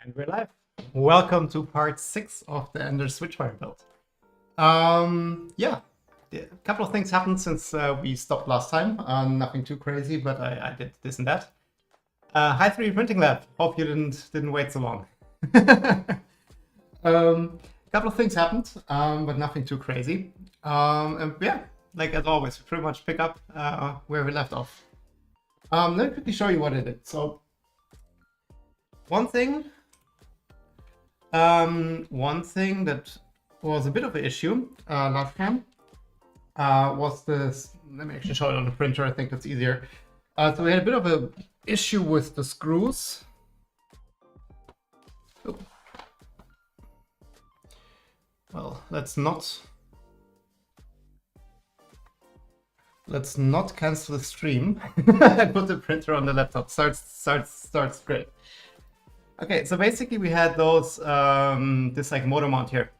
And we're live. Welcome to part 6 of the Ender Switchwire build. Yeah, a couple of things happened since we stopped last time. Nothing too crazy, but I did this and that. Hi 3D Printing Lab. Hope you didn't wait so long. A couple of things happened, but nothing too crazy. And yeah, like as always, we pretty much pick up where we left off. Let me quickly show you what I did. So one thing that was a bit of an issue last time was this. Let me actually show it on the printer. I think it's easier. So we had a bit of an issue with the screws. Oh. Well, let's not cancel the stream and put the printer on the laptop. Starts great. Okay, so basically we had those this like motor mount here,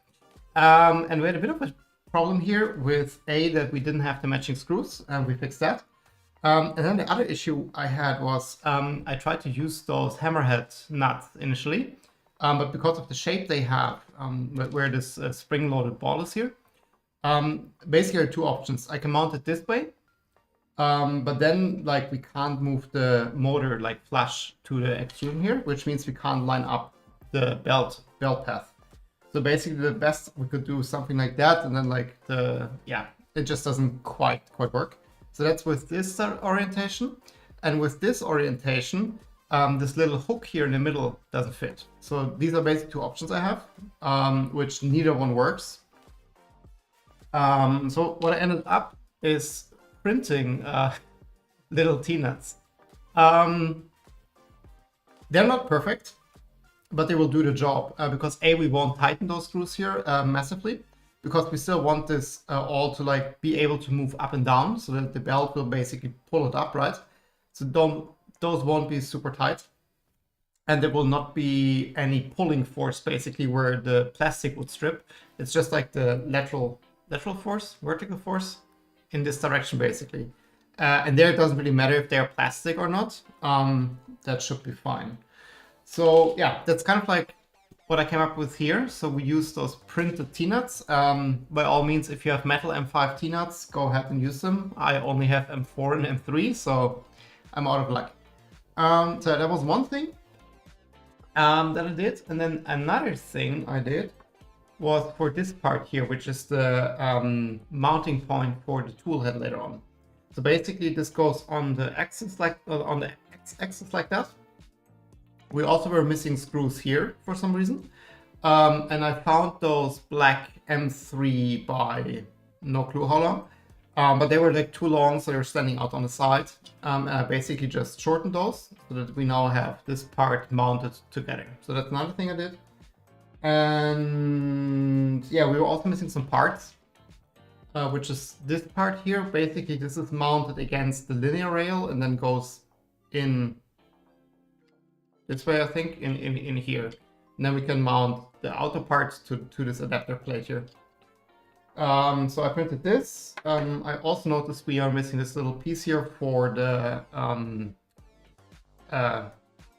and we had a bit of a problem here with that we didn't have the matching screws, and we fixed that. And then the other issue I had was I tried to use those hammerhead nuts initially, but because of the shape they have, where this spring-loaded ball is here, basically there are two options. I can mount it this way. But then like we can't move the motor like flush to the extrusion here, which means we can't line up the belt path. So basically the best we could do is something like that, and then like it just doesn't quite work. So that's with this orientation, and with this orientation, this little hook here in the middle doesn't fit. So these are basically two options I have, which neither one works. So what I ended up is printing little T-nuts. They're not perfect, but they will do the job because we won't tighten those screws here massively, because we still want this all to like be able to move up and down, so that the belt will basically pull it up, right? So those won't be super tight, and there will not be any pulling force basically where the plastic would strip. It's just like the lateral force, vertical force in this direction basically, and there it doesn't really matter if they're plastic or not. That should be fine. So yeah, that's kind of like what I came up with here. So we use those printed T-nuts. By all means, if you have metal M5 T-nuts, go ahead and use them. I only have M4 and M3, so I'm out of luck. So that was one thing that I did, and then another thing I did was for this part here, which is the mounting point for the tool head later on. So basically this goes on the axis like X-axis like that. We also were missing screws here for some reason, and I found those black M3 by no clue how long, but they were like too long, so they were standing out on the side, and I basically just shortened those so that we now have this part mounted together. So that's another thing I did. And yeah, we were also missing some parts, which is this part here. Basically, this is mounted against the linear rail and then goes in this way, I think, in here. And then we can mount the outer parts to this adapter plate here. So I printed this. I also noticed we are missing this little piece here for the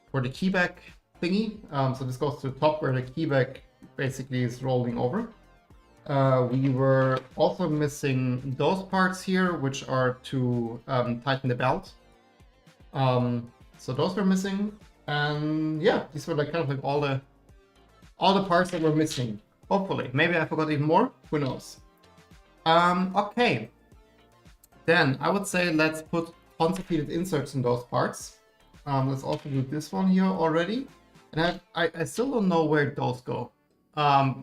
keyback thingy. So this goes to the top where the keyback basically is rolling over. We were also missing those parts here, which are to tighten the belt. So those were missing, and yeah, these were like kind of like all the parts that were missing. Hopefully, maybe I forgot even more. Who knows? Okay, then I would say let's put heated inserts in those parts. Let's also do this one here already. And I still don't know where those go. But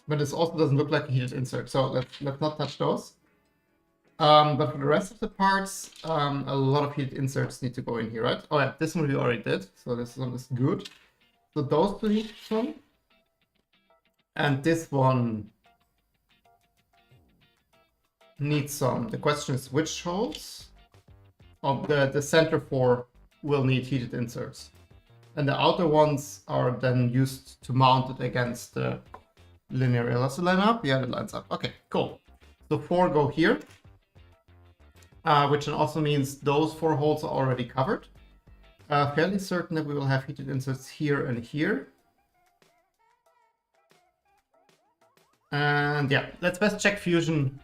this also doesn't look like a heated insert, so let's not touch those. But for the rest of the parts, a lot of heated inserts need to go in here, right? Oh yeah, this one we already did, so this one is good. So those two need some. And this one needs some. The question is which holes? Oh, the center four will need heated inserts, and the outer ones are then used to mount it against the linear rail. Does it line up? Yeah, it lines up. Okay, cool. So 4 go here, which then also means those 4 holes are already covered. Fairly certain that we will have heated inserts here and here. And yeah, let's best check Fusion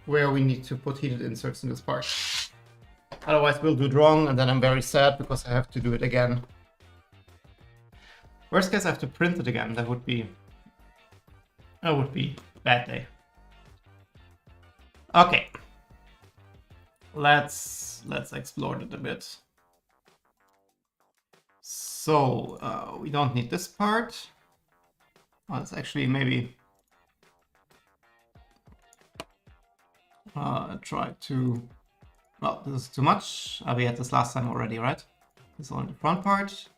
where we need to put heated inserts in this part. Otherwise we'll do it wrong and then I'm very sad because I have to do it again. Worst case I have to print it again. That would be bad day. Okay. Let's explore it a bit. So we don't need this part. Oh, it's actually maybe try to. Well, this is too much. We had this last time already, right? This is only the front part.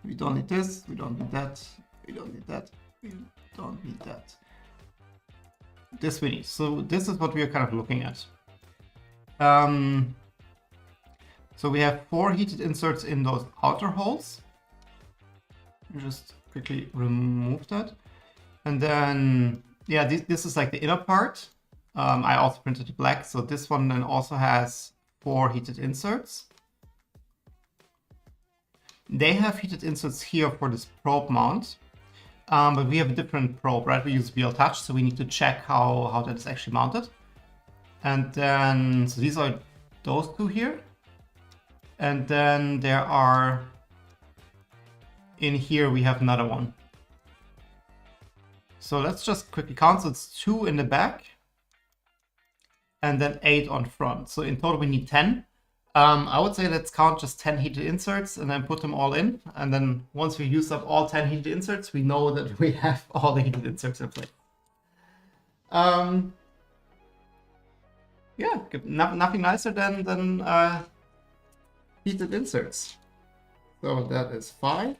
We don't need this. We don't need that. We don't need that. We don't need that. This we need. So this is what we are kind of looking at. So we have 4 heated inserts in those outer holes. Just quickly remove that. And then, yeah, this is like the inner part. I also printed it black. So this one then also has 4 heated inserts. They have heated inserts here for this probe mount. But we have a different probe, right? We use BLTouch, so we need to check how that is actually mounted. And then, so these are those 2 here. And then there are, in here we have another one. So let's just quickly count. So it's 2 in the back and then 8 on front. So in total we need 10. I would say let's count just 10 heated inserts and then put them all in. And then once we use up all 10 heated inserts, we know that we have all the heated inserts in place. Yeah, nothing nicer than heated inserts. So that is 5,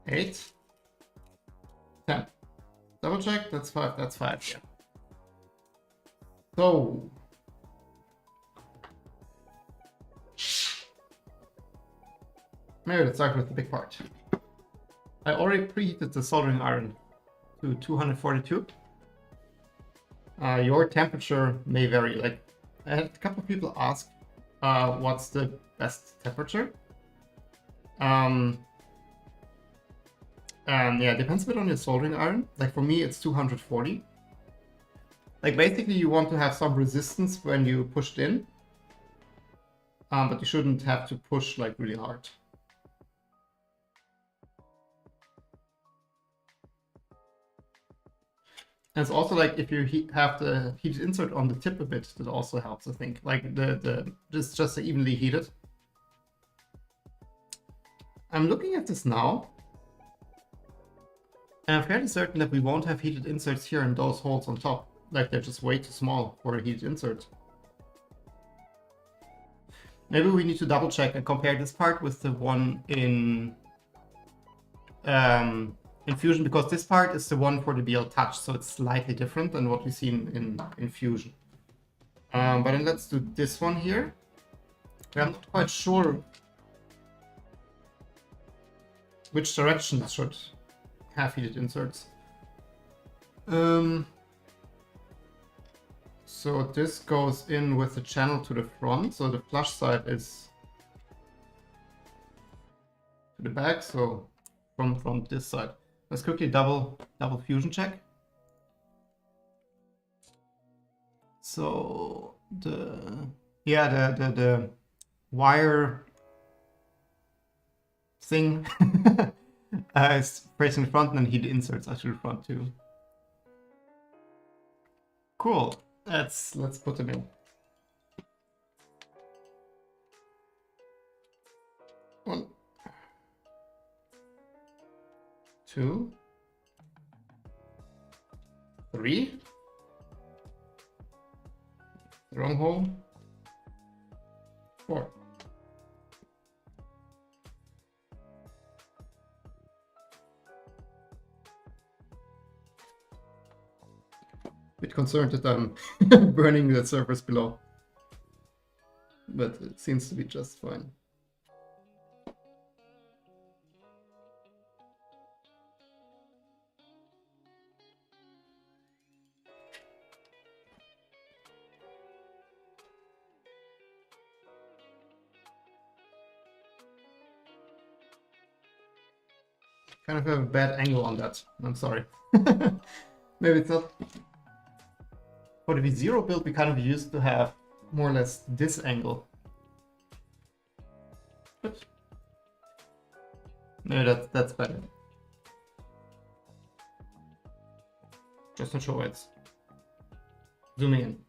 8, 10. Double check, that's 5, that's 5, yeah. So maybe let's start with the big part. I already preheated the soldering iron to 242. Your temperature may vary. Like, I had a couple of people ask what's the best temperature. And yeah, it depends a bit on your soldering iron. Like for me, it's 240. Like basically you want to have some resistance when you push it in. But you shouldn't have to push like really hard. And it's also like if you have the heated insert on the tip a bit, that also helps, I think. Like just evenly heated. I'm looking at this now. And I'm fairly certain that we won't have heated inserts here in those holes on top. Like they're just way too small for a heated insert. Maybe we need to double check and compare this part with the one in Fusion, because this part is the one for the BLTouch, so it's slightly different than what we see in Fusion. But then let's do this one here. I'm not quite sure which direction it should have heated inserts. So this goes in with the channel to the front, so the flush side is to the back, so from this side. Let's quickly double fusion check. So the wire thing is facing the front, and then heat inserts are to the front too. Cool. Let's put them in. 1, 2, 3. Wrong hole. 4. Bit concerned that I'm burning the surface below, but it seems to be just fine. kind of have a bad angle on that. I'm sorry. Maybe it's not. For the V0 build, we kind of used to have more or less this angle. Oops. Maybe that's better. Just not sure it's zooming in.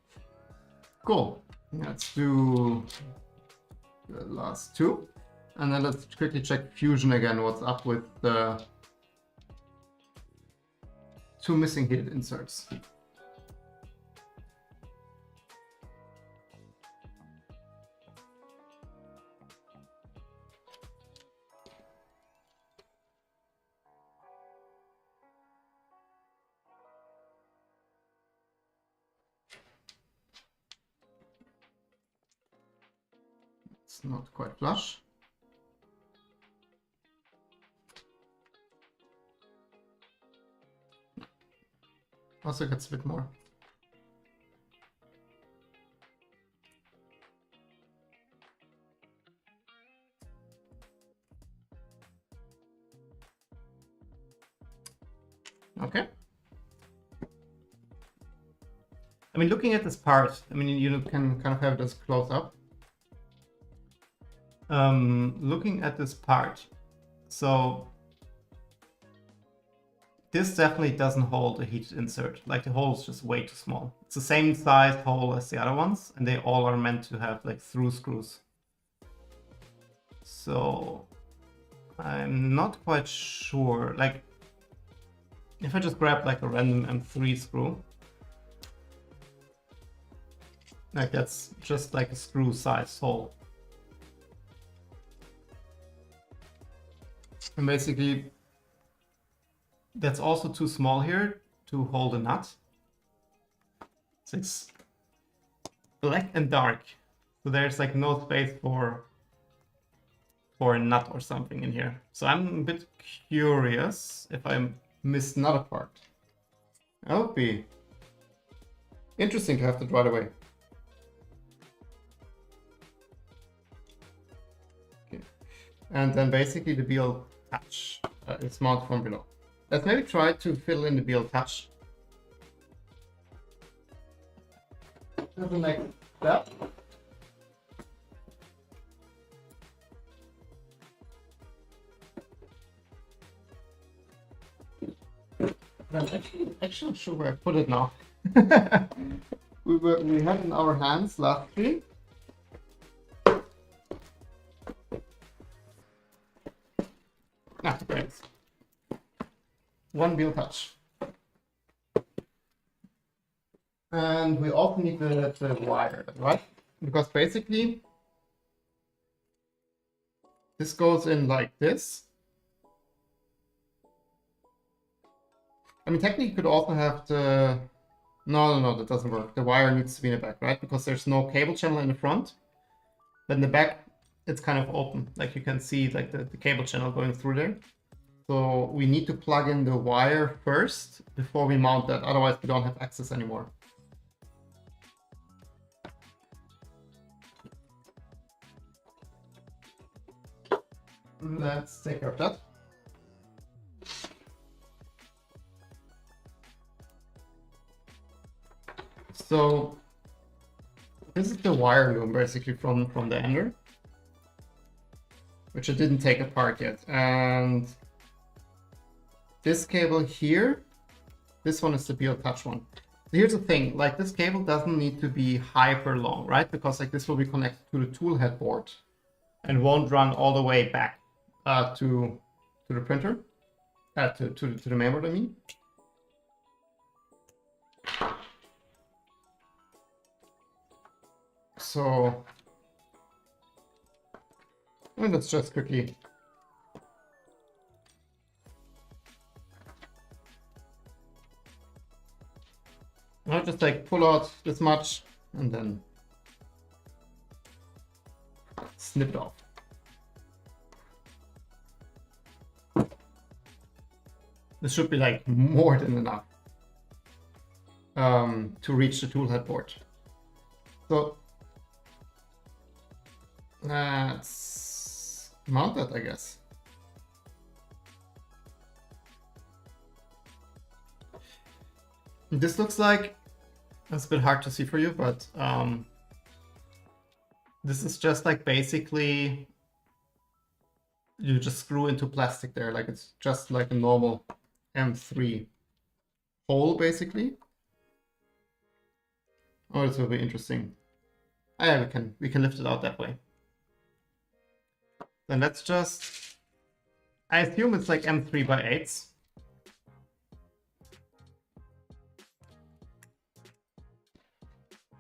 Cool. Let's do the last two. And then let's quickly check Fusion again, what's up with the two missing heated inserts. It's not quite flush. Also gets a bit more. Okay. I mean, looking at this part, I mean, you can kind of have this close up. Looking at this part, so this definitely doesn't hold a heated insert. Like, the hole is just way too small. It's the same size hole as the other ones, and they all are meant to have like through screws. So I'm not quite sure. Like, if I just grab like a random M3 screw, like that's just like a screw size hole. And basically, that's also too small here to hold a nut. So it's black and dark. So there's like no space for a nut or something in here. So I'm a bit curious if I missed another part. That would be interesting to have that right away. Okay. And then basically the BLTouch is mounted from below. Let's maybe try to fill in the BLTouch. That's the next step. I'm actually not sure where I put it now. we had in our hands last stream. Ah, there it is. One BLTouch. And we also need the wire, right? Because basically this goes in like this. I mean, technically you could also have the... No, that doesn't work. The wire needs to be in the back, right? Because there's no cable channel in the front. But in the back, it's kind of open. Like you can see like the cable channel going through there. So we need to plug in the wire first before we mount that. Otherwise, we don't have access anymore. Let's take care of that. So this is the wire loom basically from the Ender, which I didn't take apart yet. And this cable here, this one is the BLTouch one. So here's the thing, like this cable doesn't need to be hyper long, right? Because like this will be connected to the tool head board and won't run all the way back to the printer, to the mainboard, I mean. So let's just quickly I'll just like pull out this much and then snip it off. This should be like more than enough to reach the tool head board. So let's mount that, I guess. This looks like, it's a bit hard to see for you, but this is just like basically you just screw into plastic there, like it's just like a normal M3 hole basically. Oh, this will be interesting. Oh, yeah, we can lift it out that way. Then let's just, I assume it's like M3 by 8s.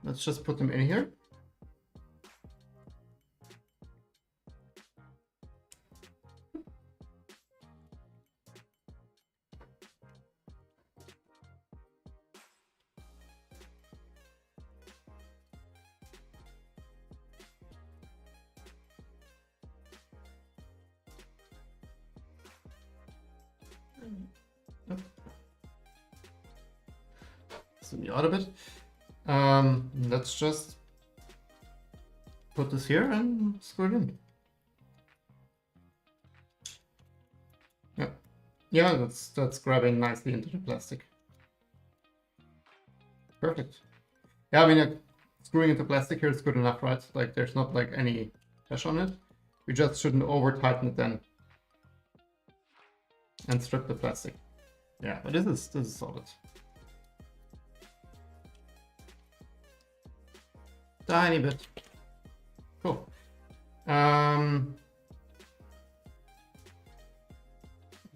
Let's just put them in here. Zoom you out a bit. Let's just put this here and screw it in. Yeah, that's grabbing nicely into the plastic. Perfect. Yeah, I mean, screwing into plastic here is good enough, right? Like, there's not like any pressure on it. We just shouldn't over tighten it then and strip the plastic. Yeah, but this is solid. Tiny bit. Cool. And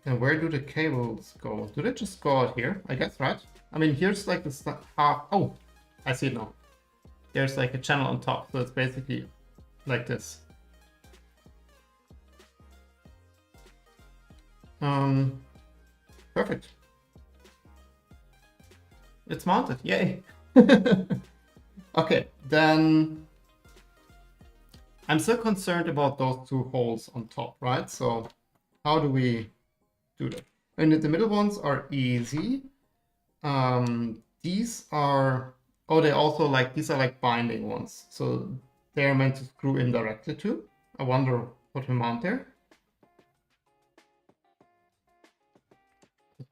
where do the cables go? Do they just go out here? I guess, right? I mean, here's like this half. Oh, I see it now. There's like a channel on top, so it's basically like this. Perfect. It's mounted. Yay. Okay, then I'm still concerned about those two holes on top, right? So how do we do that? And the middle ones are easy. These are, oh, they also like, these are like binding ones. So they're meant to screw in directly to. I wonder what we mount there.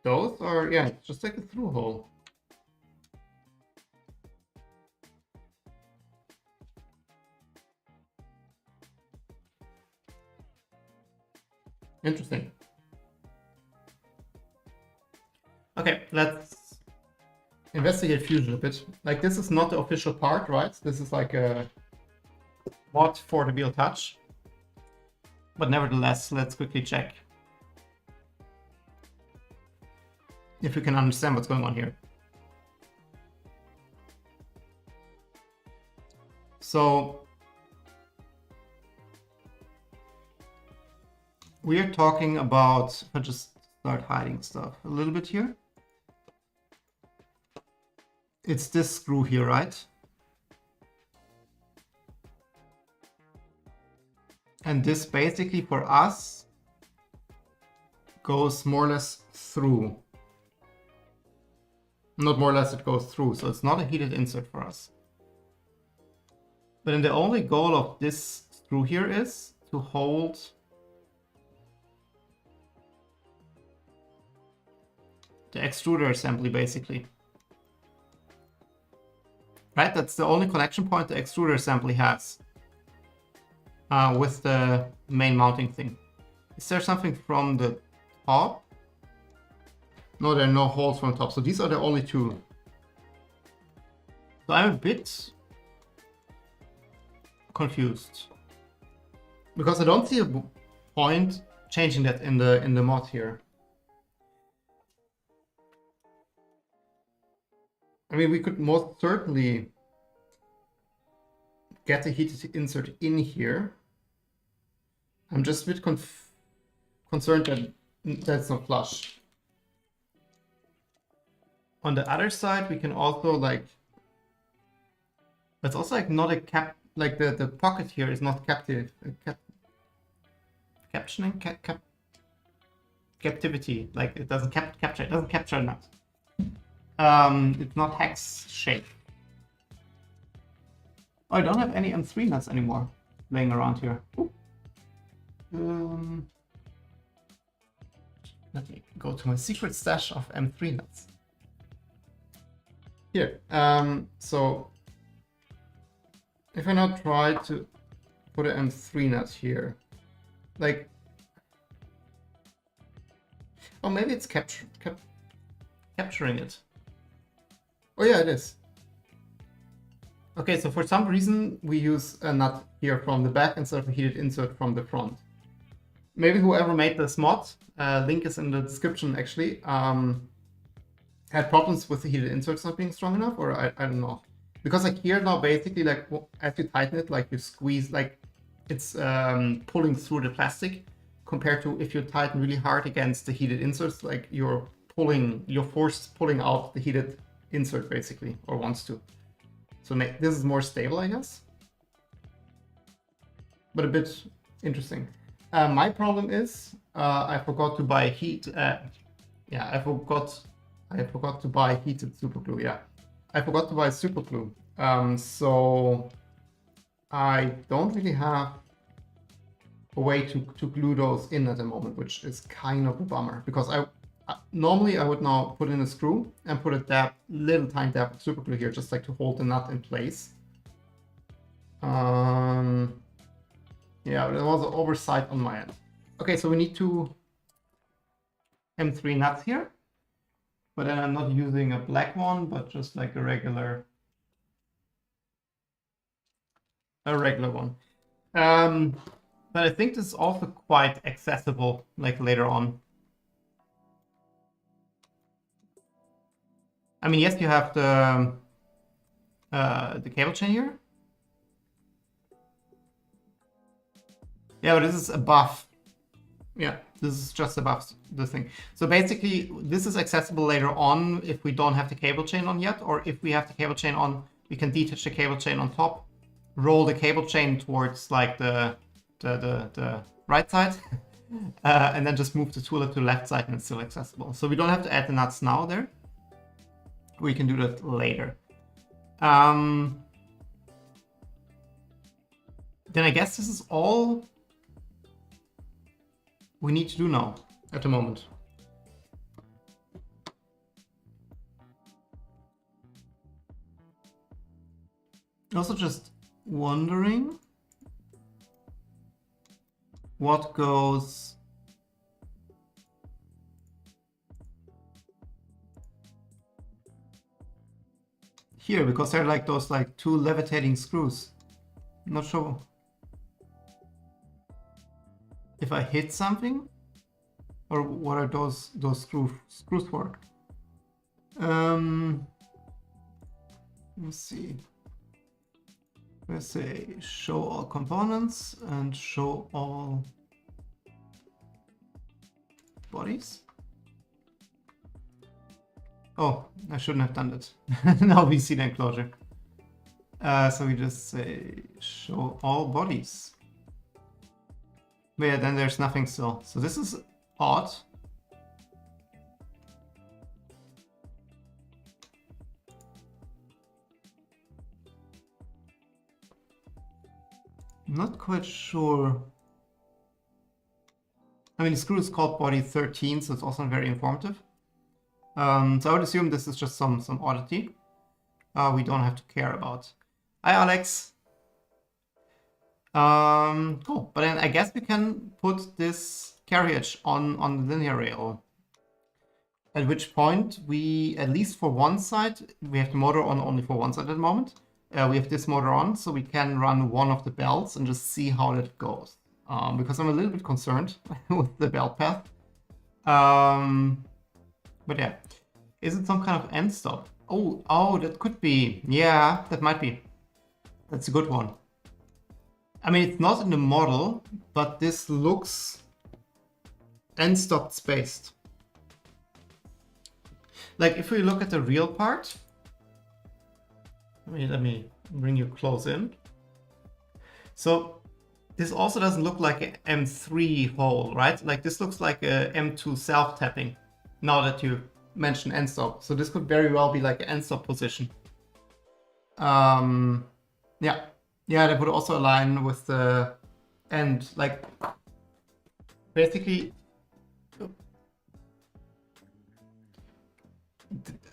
Those are, yeah, it's just like a through hole. Interesting. Okay, let's investigate Fusion a bit. Like, this is not the official part, right? This is like a mod for the BLTouch. But nevertheless, let's quickly check if we can understand what's going on here. So we are talking about, I'll just start hiding stuff a little bit here. It's this screw here, right? And this basically for us goes more or less through. Not more or less, it goes through. So it's not a heated insert for us. But then the only goal of this screw here is to hold the extruder assembly, basically. Right? That's the only connection point the extruder assembly has with the main mounting thing. Is there something from the top? No, there are no holes from the top. So these are the only two. So I'm a bit confused because I don't see a point changing that in the mod here. I mean, we could most certainly get a heated insert in here. I'm just a bit concerned that that's not flush. On the other side, we can also like, it's also like not a cap, like the pocket here is not captive, captivity, like it doesn't capture, it doesn't capture enough. It's not hex shape. Oh, I don't have any M3 nuts anymore laying around here. Let me go to my secret stash of M3 nuts. Here, so if I now try to put an M3 nut here, like, oh, maybe it's capturing it. Oh yeah, it is. Okay, so for some reason we use a nut here from the back instead of a heated insert from the front. Maybe whoever made this mod, link is in the description actually, had problems with the heated inserts not being strong enough, or I don't know. Because like here now basically, like as you tighten it, like you squeeze, like it's pulling through the plastic, compared to if you tighten really hard against the heated inserts, like you're forced pulling out the heated insert basically, or wants to. So this is more stable, I guess, but a bit interesting. My problem is I forgot to buy heat. Yeah, I forgot to buy heated super glue. Yeah, I forgot to buy super glue. So I don't really have a way to glue those in at the moment, which is kind of a bummer, because normally I would now put in a screw and put a little tiny dab of super glue here, just like to hold the nut in place. Yeah, there was an oversight on my end. Okay, so we need two M3 nuts here, but then I'm not using a black one, but just like a regular one. But I think this is also quite accessible, like later on. I mean, yes, you have the cable chain here. Yeah, but this is above. Yeah, this is just above the thing. So basically, this is accessible later on if we don't have the cable chain on yet, or if we have the cable chain on, we can detach the cable chain on top, roll the cable chain towards like the right side, and then just move the tool to the left side, and it's still accessible. So we don't have to add the nuts now there. We can do that later. Then I guess this is all we need to do now at the moment. Also just wondering what goes here, because they're like those like two levitating screws. I'm not sure if I hit something, or what are those screws for? Let's see. Let's say show all components and show all bodies. Oh, I shouldn't have done that. Now we see the enclosure. So we just say show all bodies. But yeah, then there's nothing still. So this is odd. I'm not quite sure. I mean, the screw is called body 13, so it's also very informative. So I would assume this is just some oddity we don't have to care about. Hi, Alex. Cool. But then I guess we can put this carriage on the linear rail. At which point we, at least for one side, we have the motor on only for one side at the moment. We have this motor on, so we can run one of the belts and just see how that goes. Because I'm a little bit concerned with the belt path. But yeah, is it some kind of end stop? Oh, that could be. Yeah, that might be. That's a good one. I mean, it's not in the model, but this looks end stop spaced. Like if we look at the real part, let me bring you close in. So this also doesn't look like an M3 hole, right? Like this looks like a M2 self-tapping, now that you mention end stop. So this could very well be like an end stop position. Yeah, that would also align with the end. Like basically,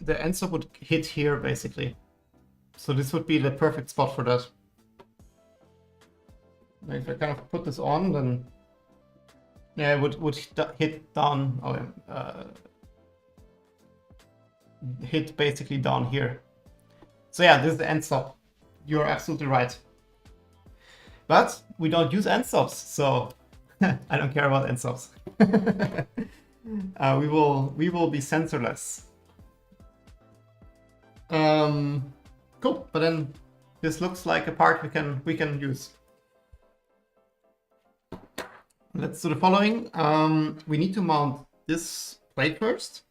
the end stop would hit here basically. So this would be the perfect spot for that. Like if I kind of put this on, then yeah, it would hit down. Hit basically down here. So yeah, this is the end stop. You're absolutely right. But we don't use end stops, so I don't care about end stops. We will be sensorless. Cool. But then this looks like a part we can use. Let's do the following. We need to mount this plate first.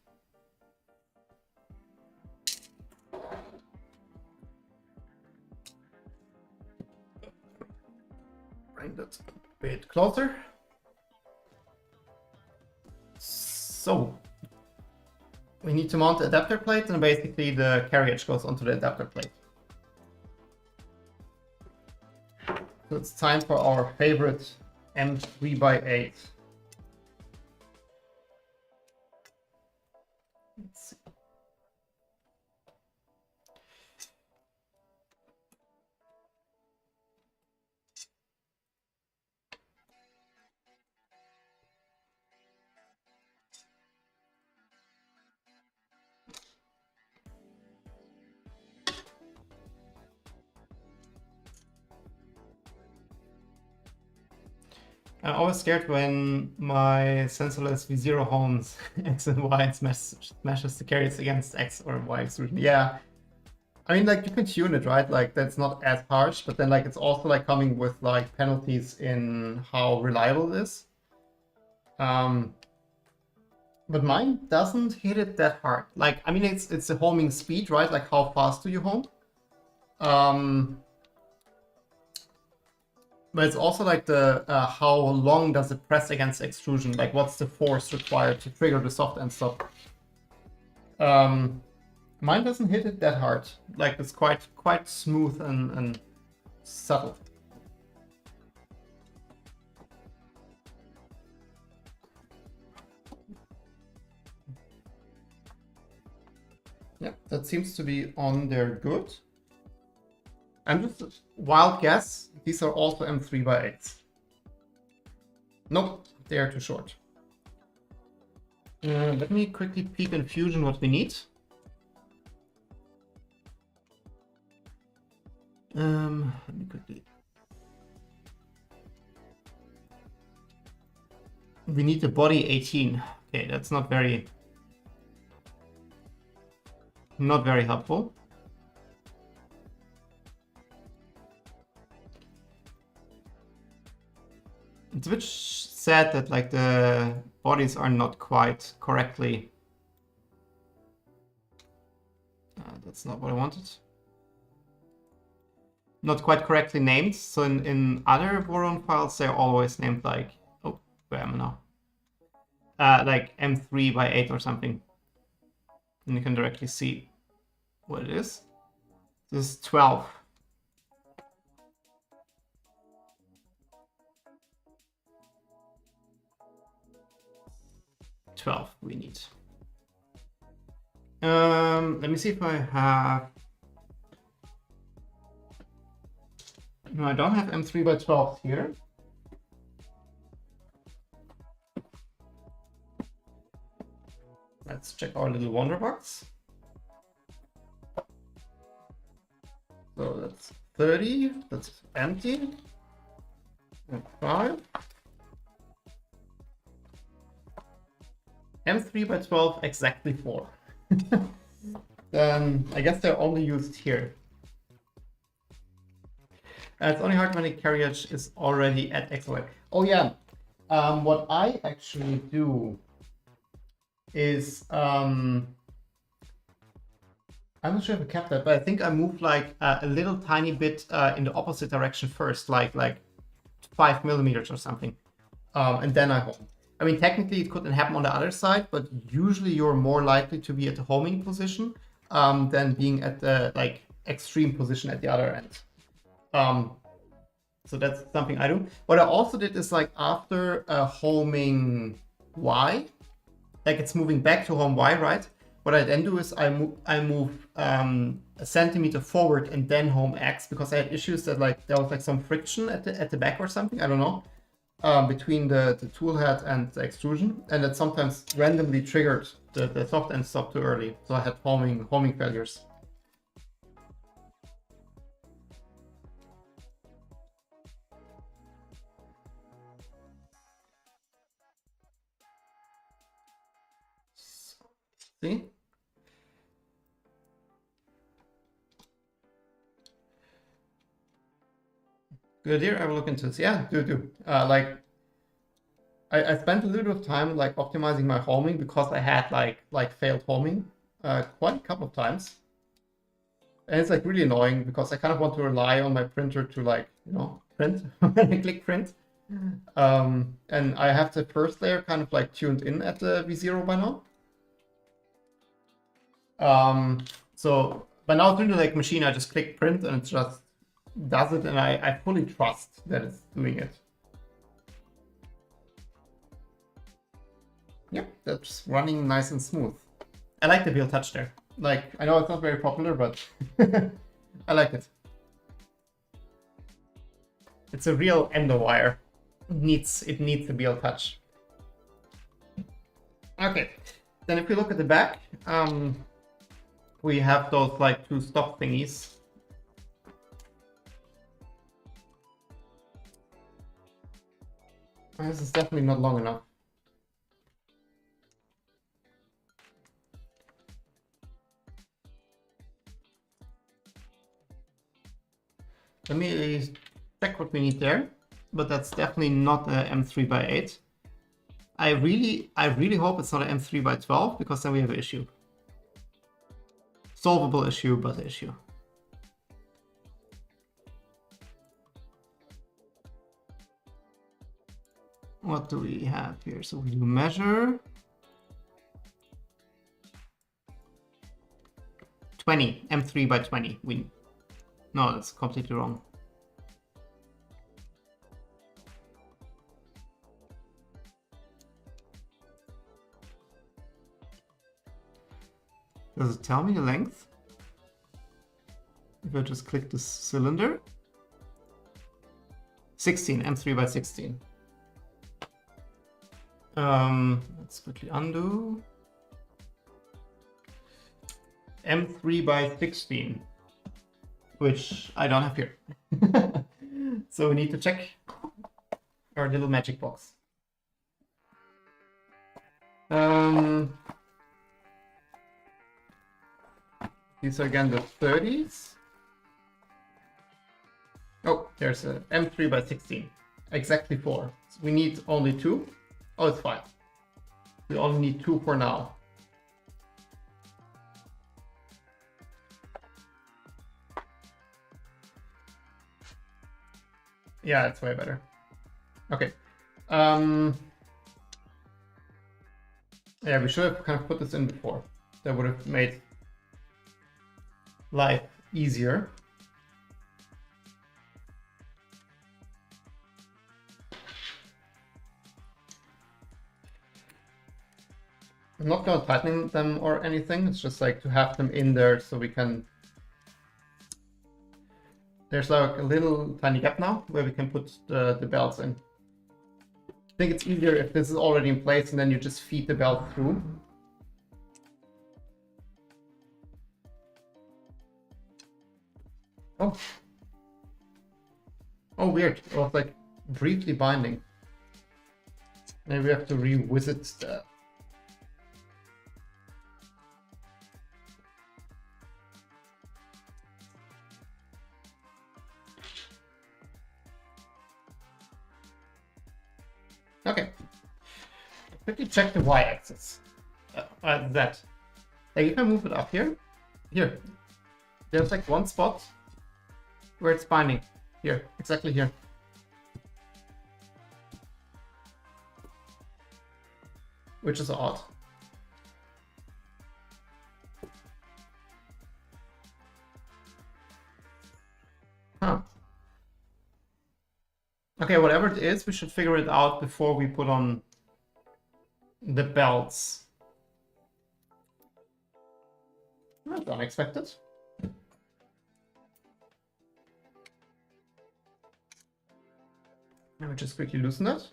Bring that a bit closer. So we need to mount the adapter plate, and basically the carriage goes onto the adapter plate. So it's time for our favorite M3x8. Let's see. I'm always scared when my sensorless V0 homes X and Y and smashes the carriers against X or Y extrusion. Yeah. I mean, like, you can tune it, right? Like, that's not as harsh, but then, like, it's also, like, coming with, like, penalties in how reliable it is. But mine doesn't hit it that hard. Like, I mean, it's the homing speed, right? Like, how fast do you home? But it's also like the how long does it press against extrusion? Like, what's the force required to trigger the soft end stop? Mine doesn't hit it that hard. Like, it's quite smooth and subtle. Yeah, that seems to be on there good. And just a wild guess, these are also M3x8s. Nope, they are too short. Let me quickly peek in Fusion what we need. Let me quickly. We need the body 18. Okay, that's not very helpful. It's a bit sad that like the bodies are not quite correctly. That's not what I wanted. Not quite correctly named. So in other Voron files, they're always named like, oh, where am I now? Like M3x8 or something. And you can directly see what it is. This is 12. 12 we need. Let me see if I have. No, I don't have M3x12 here. Let's check our little wonder box. So that's 30, that's empty. And 5. M3x12, exactly 4. Then I guess they're only used here. It's only hard when the carriage is already at XY. Oh yeah, what I actually do is, I'm not sure if I kept that, but I think I moved like a little tiny bit in the opposite direction first, like 5 millimeters or something, and then I home. I mean, technically it couldn't happen on the other side, but usually you're more likely to be at the homing position than being at the like extreme position at the other end. So that's something I do. What I also did is like after homing Y, like it's moving back to home Y, right? What I then do is I move a centimeter forward and then home X, because I had issues that like there was like some friction at the back or something, I don't know, between the tool head and the extrusion, and that sometimes randomly triggered the soft end stop too early, so I had homing failures. See? Good idea. I will look into this. Yeah, do. Like, I spent a little bit of time like optimizing my homing, because I had like failed homing quite a couple of times, and it's like really annoying because I kind of want to rely on my printer to like, you know, print when I click print. And I have the first layer kind of like tuned in at the V0 by now. So by now through the like machine, I just click print and it just does it, and I fully trust that it's doing it. Yep, that's running nice and smooth. I like the BLTouch there. Like, I know it's not very popular, but I like it. It's a real Enderwire. It needs a BLTouch. Okay, then if we look at the back, we have those like two stop thingies. This is definitely not long enough. Let me check what we need there, but that's definitely not a M3x8. I really hope it's not an M3x12, because then we have an issue. Solvable issue, but issue. What do we have here? So we do measure 20, M3x20. No, that's completely wrong. Does it tell me the length? If I just click the cylinder. 16, M3x16. Let's quickly undo. M3x16, which I don't have here. So we need to check our little magic box. These are again the 30s. Oh, there's a M3x16. Exactly 4. So we need only 2. Oh, it's fine. We only need 2 for now. Yeah, it's way better. Okay. Yeah, we should have kind of put this in before. That would have made life easier. I'm not going to tighten them or anything. It's just like to have them in there so we can... There's like a little tiny gap now where we can put the belts in. I think it's easier if this is already in place and then you just feed the belt through. Oh. Oh, weird. It was like briefly binding. Maybe we have to revisit that. Okay. Quickly check the y-axis. That. Like if I move it up here, there's like one spot where it's binding. Here, exactly here. Which is odd. Huh. Okay, whatever it is, we should figure it out before we put on the belts. That's unexpected. Let me just quickly loosen that.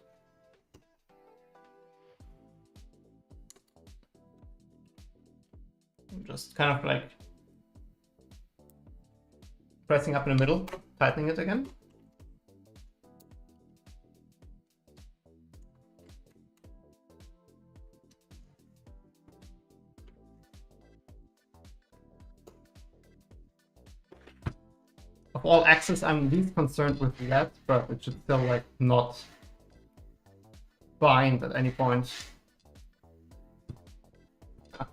Just kind of like pressing up in the middle, tightening it again. Of all axes, I'm least concerned with that, but it should still like not bind at any point.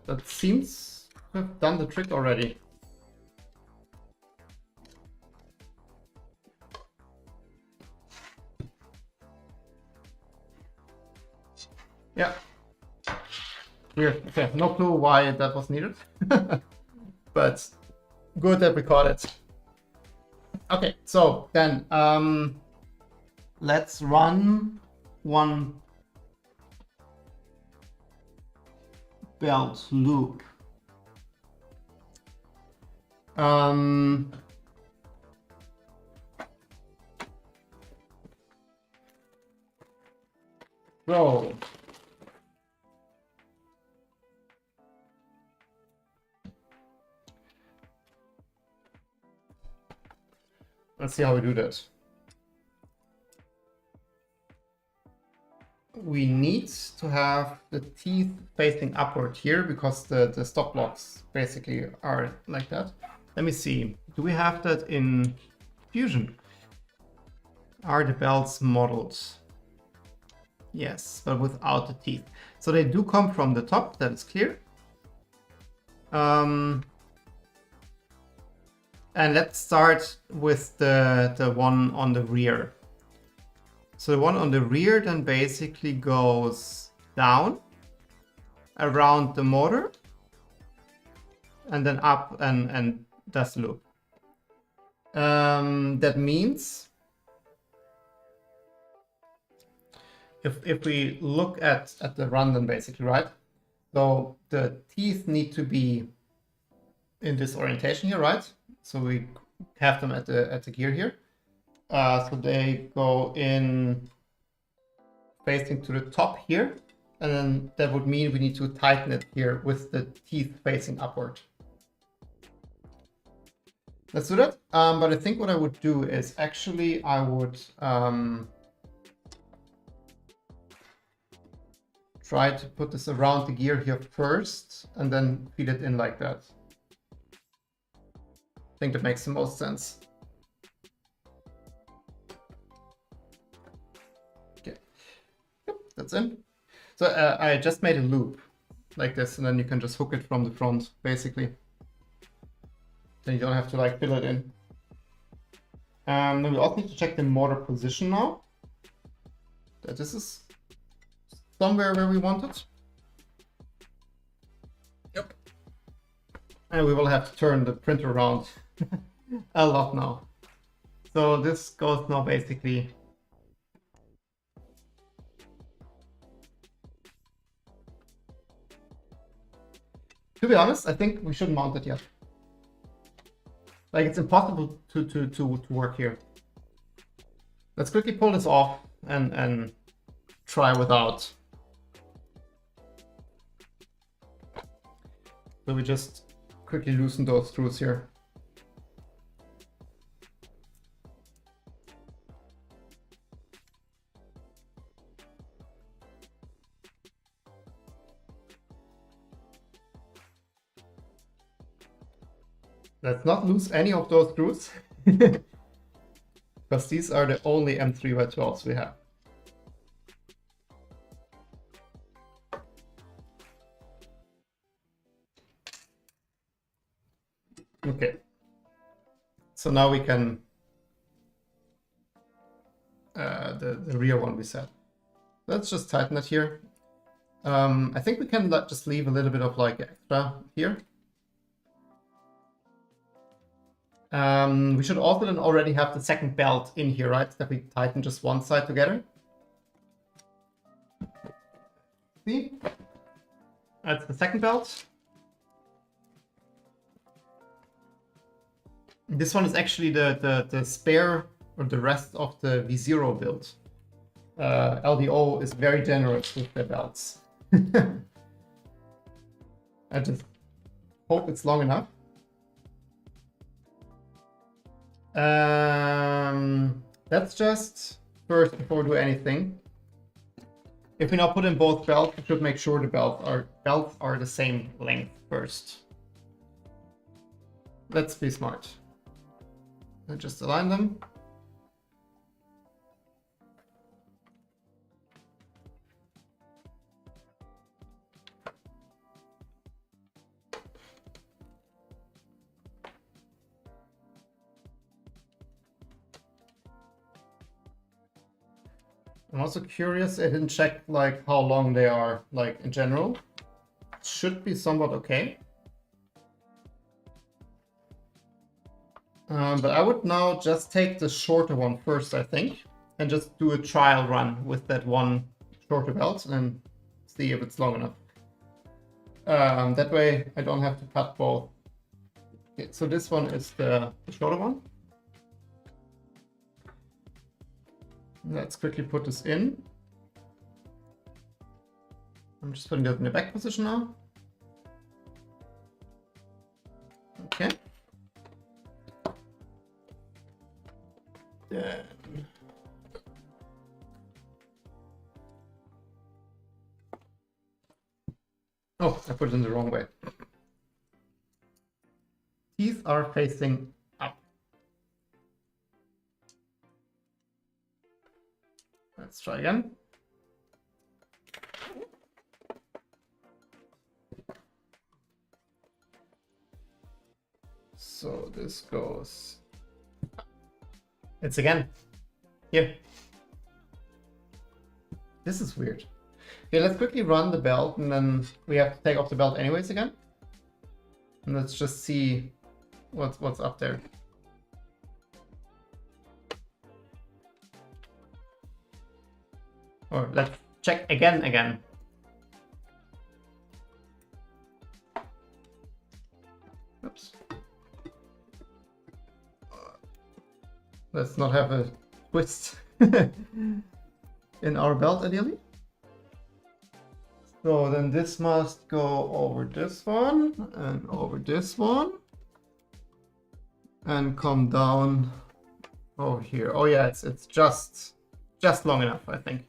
That seems to have done the trick already. Yeah. Weird. Okay, no clue why that was needed. But good that we caught it. Okay, so then let's run one belt loop. So let's see how we do that. We need to have the teeth facing upward here because the stop blocks basically are like that. Let me see. Do we have that in Fusion? Are the belts modeled? Yes, but without the teeth. So they do come from the top, that is clear. And let's start with the one on the rear. So the one on the rear then basically goes down around the motor and then up and does the loop. That means if we look at the run then basically, right? So the teeth need to be in this orientation here, right? So we have them at the gear here. So they go in facing to the top here, and then that would mean we need to tighten it here with the teeth facing upward. Let's do that. But I think what I would do is actually I would try to put this around the gear here first and then feed it in like that. I think that makes the most sense. Okay, yep, that's in. So I just made a loop like this, and then you can just hook it from the front, basically. Then you don't have to like fill it in. Then we also need to check the motor position now. That this is somewhere where we want it. Yep. And we will have to turn the printer around a lot now. So this goes now basically to be honest, I think we shouldn't mount it yet. Like it's impossible to work here. Let's quickly pull this off and try without. So we just quickly loosen those screws here. Let's not lose any of those screws, because these are the only M3x12s we have. Okay, so now we can, the rear one we set. Let's just tighten it here. I think we can just leave a little bit of like extra here. We should also then already have the second belt in here, right? That we tighten just one side together. See? That's the second belt. This one is actually the spare or the rest of the V0 build. LDO is very generous with their belts. I just hope it's long enough. Let's just first, before we do anything, if we now put in both belts, we should make sure the belts are the same length first. Let's be smart. And just align them. I'm also curious, I didn't check like how long they are, like in general. Should be somewhat okay. But I would now just take the shorter one first, I think, and just do a trial run with that one shorter belt and see if it's long enough. That way I don't have to cut both. Okay, so this one is the shorter one. Let's quickly put this in. I'm just putting it in the back position now. Okay. Then oh, I put it in the wrong way. Teeth are facing up. Let's try again. So this goes. It's again here. This is weird. Okay, let's quickly run the belt, and then we have to take off the belt anyways again. And let's just see what's up there. Or let's check again. Oops. Let's not have a twist in our belt ideally. So then this must go over this one and over this one and come down over here. Oh yeah, it's just long enough, I think.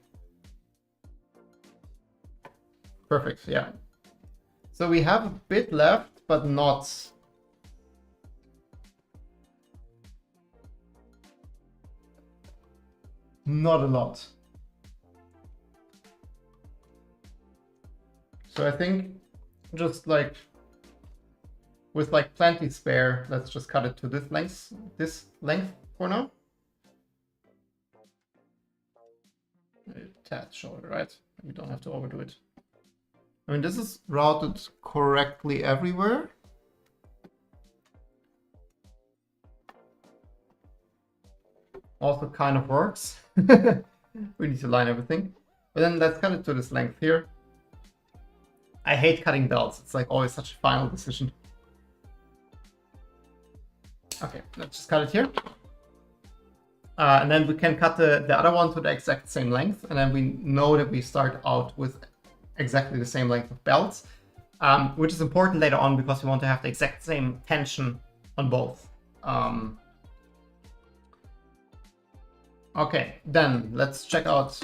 Perfect, yeah. So we have a bit left, but not a lot. So I think just like with like plenty spare, let's just cut it to this length for now. A tad shorter, right? We don't have to overdo it. I mean, this is routed correctly everywhere. Also kind of works. We need to line everything. But then let's cut it to this length here. I hate cutting belts. It's like always such a final decision. Okay, let's just cut it here. And then we can cut the other one to the exact same length. And then we know that we start out with exactly the same length of belts, which is important later on because we want to have the exact same tension on both. Okay, then let's check out,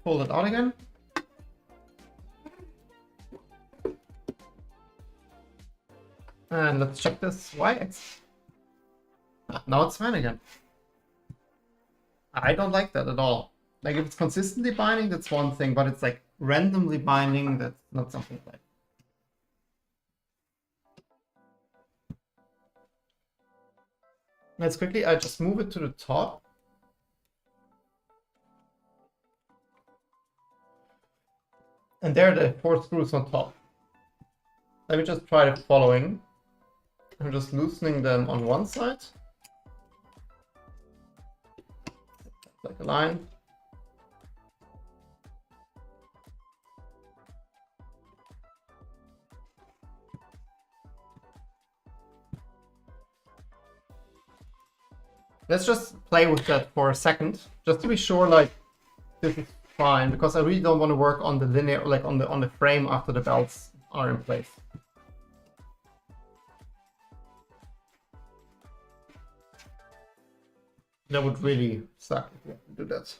pull it out again. And let's check this. Why? Now it's fine again. I don't like that at all. Like if it's consistently binding, that's one thing, but it's like randomly binding, that's not something I like. Let's quickly, I just move it to the top. And there are the 4 screws on top. Let me just try the following. I'm just loosening them on one side. Like a line. let's just play with that for a second, just to be sure like this is fine, because I really don't want to work on the linear, like on the frame after the belts are in place. That would really suck if we have to do that.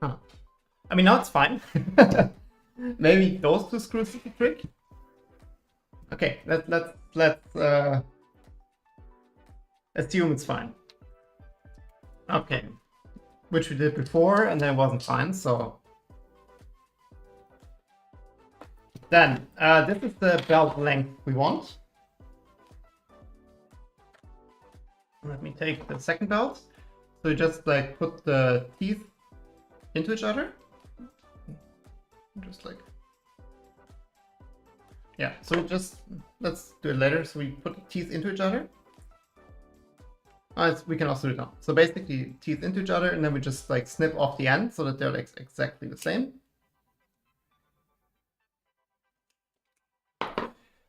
Huh. I mean, now it's fine. Maybe those two screws is the trick. Okay, let's assume it's fine. Okay, which we did before, and then it wasn't fine. So then this is the belt length we want. Let me take the second belt. So you just like put the teeth into each other. Just like, yeah, so just let's do it later. So we put the teeth into each other. We can also do it now. So basically teeth into each other, and then we just like snip off the end so that they're like exactly the same.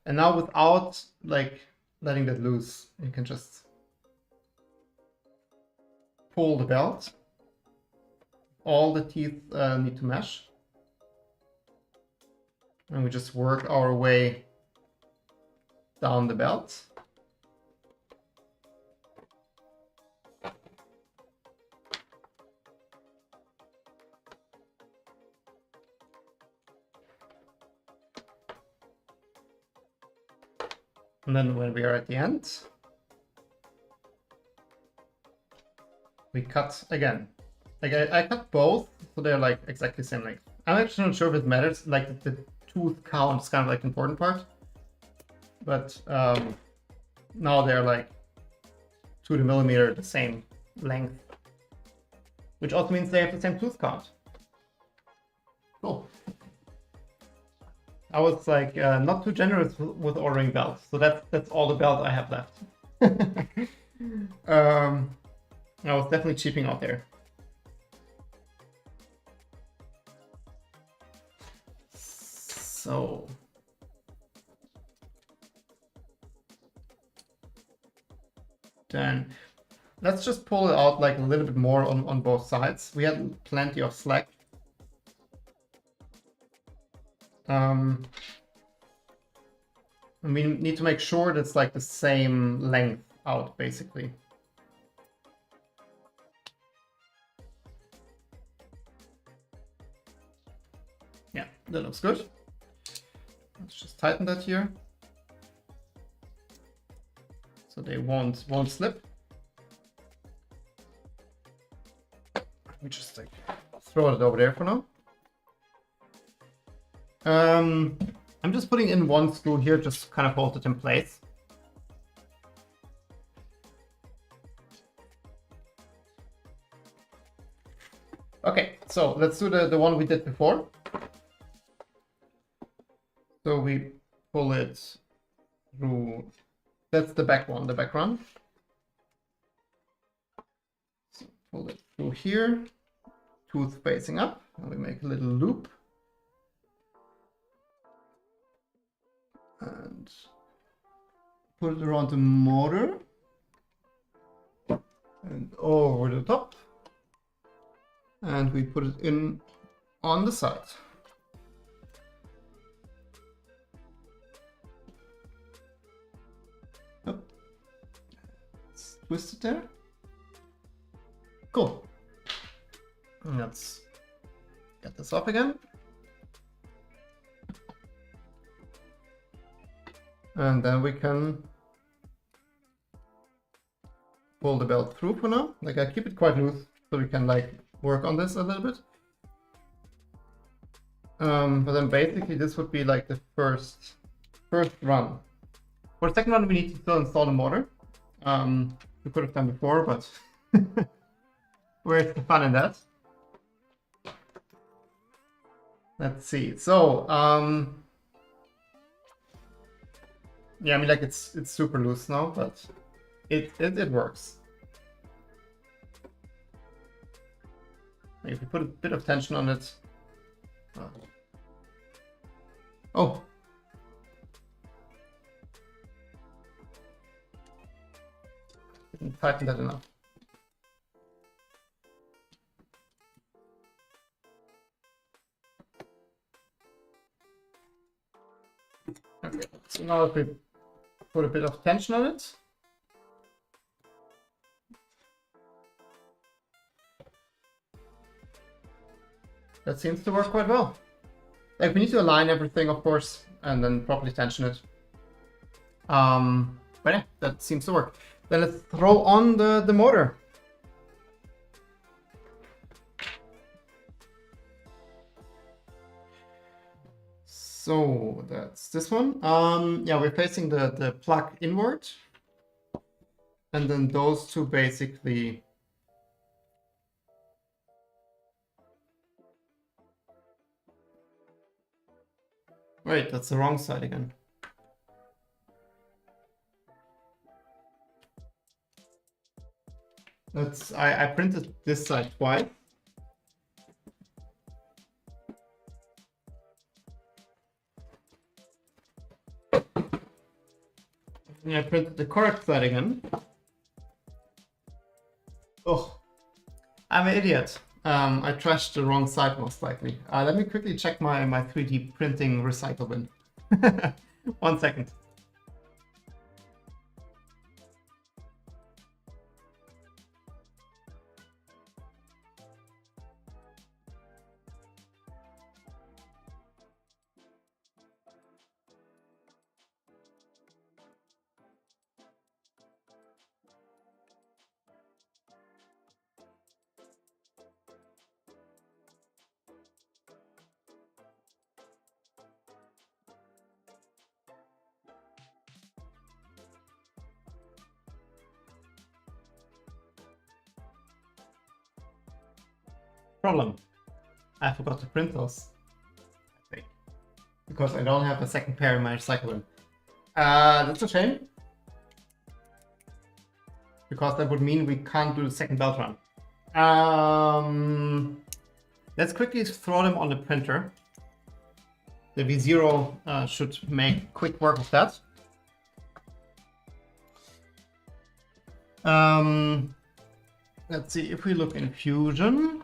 And now without like letting that loose, you can just pull the belt. All the teeth need to mesh. And we just work our way down the belt. And then when we are at the end, we cut again. Like I cut both, so they're like exactly the same length. I'm actually not sure if it matters, like the tooth count is kind of like the important part. But now they're like to the millimeter the same length. Which also means they have the same tooth count. Cool. I was like not too generous with ordering belts, so that's all the belt I have left. I was definitely cheaping out there. So then let's just pull it out like a little bit more on both sides. We had plenty of slack. And we need to make sure that's like the same length out, basically. Yeah, that looks good. Let's just tighten that here, so they won't slip. Let me just like throw it over there for now. I'm just putting in one screw here, just to kind of hold it in place. Okay, so let's do the one we did before. So we pull it through, that's the back one, the back run. So pull it through here, tooth facing up, and we make a little loop. And put it around the motor and over the top, and we put it in on the side. Yep. Let's twist it there. Cool. And let's get this up again. And then we can pull the belt through for now. Like I keep it quite loose so we can like work on this a little bit. But then basically this would be like the first run. For the second one we need to still install the motor. We could have done before, but where's the fun in that? Let's see. So yeah, I mean like it's super loose now, but it works. If we put a bit of tension on it. Oh. Didn't tighten that enough. Okay, so now if we put a bit of tension on it. That seems to work quite well. Like, we need to align everything, of course, and then properly tension it. But yeah, that seems to work. Then let's throw on the motor. So that's this one. Yeah, we're facing the plug inward. And then those two basically... Wait, that's the wrong side again. I printed this side twice. And I printed the correct side again. Oh, I'm an idiot. I trashed the wrong side most likely. Let me quickly check my 3D printing recycle bin. 1 second. Problem. I forgot to print those. I think. Because I don't have a second pair in my recycle bin. That's a shame. Because that would mean we can't do the second belt run. Let's quickly throw them on the printer. The V0 should make quick work of that. Let's see if we look in Fusion.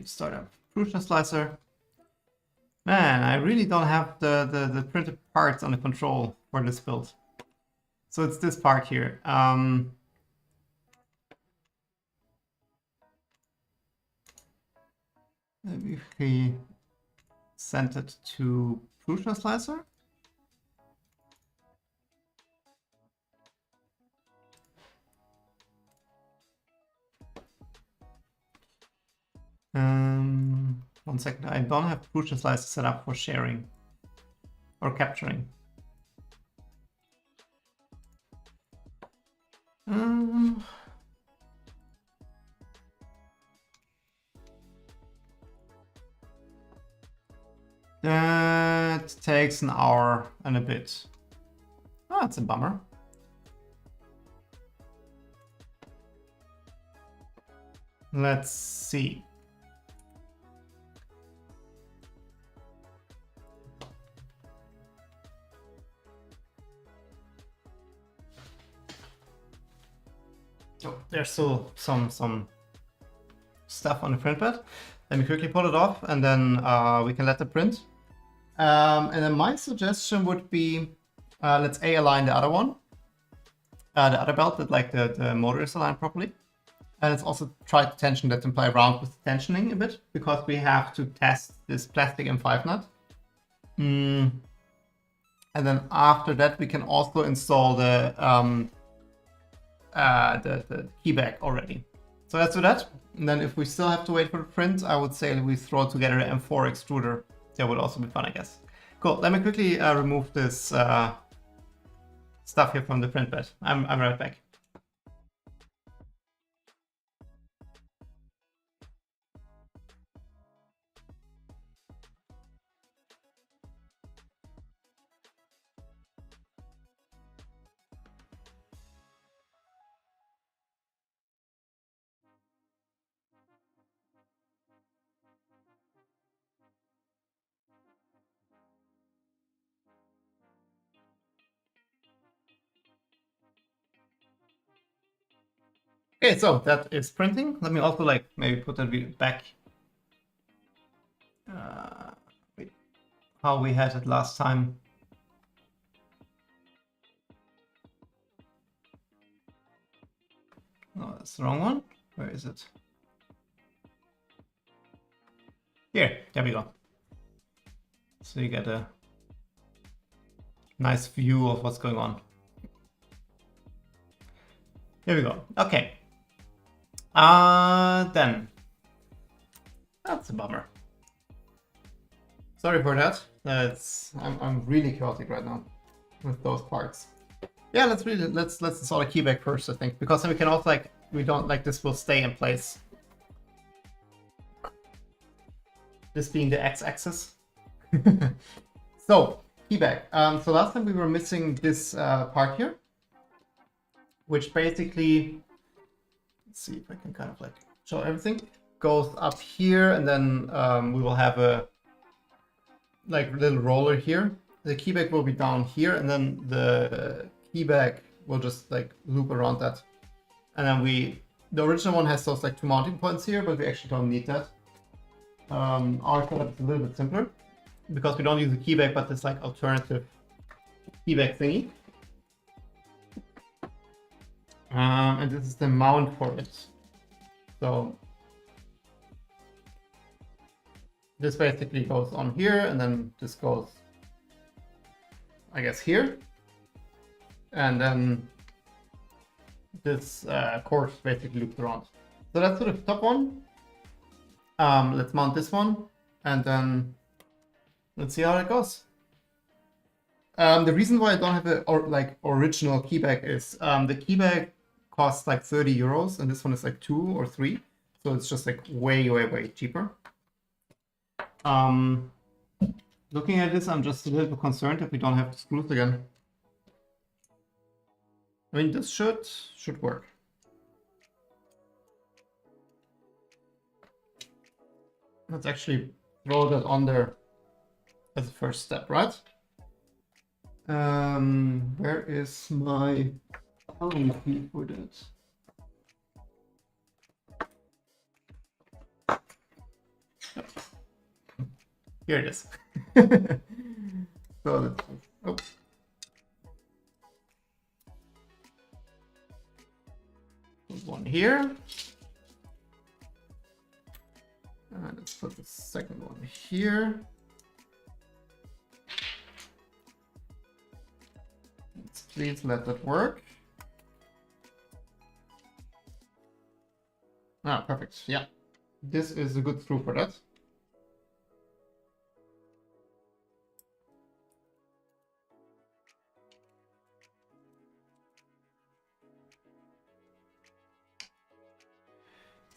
Start up extrusion slicer. Man, I really don't have the printed parts under control for this build. So it's this part here. Maybe if we send it to extrusion slicer. One second, I don't have extrusion slicer set up for sharing or capturing. That takes an hour and a bit. Oh, that's a bummer. Let's see. Oh, there's still some stuff on the print pad. Let me quickly pull it off, and then we can let it print. And then my suggestion would be, let's align the other one, the other belt that like the motor is aligned properly. And let's also try to tension that and play around with tensioning a bit, because we have to test this plastic M5 nut. And then after that, we can also install the key bag already. So let's do that. And then if we still have to wait for the print, I would say we throw together an M4 extruder. That would also be fun, I guess. Cool. Let me quickly remove this stuff here from the print bed. I'm right back. Okay, so that is printing. Let me also like maybe put that back how we had it last time. Oh, that's the wrong one. Where is it? Here, there we go. So you get a nice view of what's going on. Here we go. Okay. Then that's a bummer. Sorry for that. I'm really chaotic right now with those parts. Yeah, let's install a keyback first, I think, because then we can also like this will stay in place. This being the x-axis. So keyback. So last time we were missing this part here, which basically, let's see if I can kind of like show everything. Goes up here, and then we will have a like little roller here. The keyback will be down here, and then the keyback will just like loop around that. And then the original one has those like two mounting points here, but we actually don't need that. Our setup is a little bit simpler because we don't use a keyback, but this like alternative keyback thingy. And this is the mount for it. So this basically goes on here, and then this goes, I guess, here. And then this course basically loops around. So that's sort of the top one. Let's mount this one, and then let's see how it goes. The reason why I don't have a original keyback is the keyback costs like 30 euros, and this one is like 2 or 3. So it's just like way cheaper. Looking at this, I'm just a little bit concerned if we don't have screws again. I mean, this should work. Let's actually throw that on there as a first step, right? Where is my Allen key for that? Here it is. So let's, oh. Put one here. And let's put the second one here. Let's please let that work. Ah, perfect. Yeah, this is a good screw for that.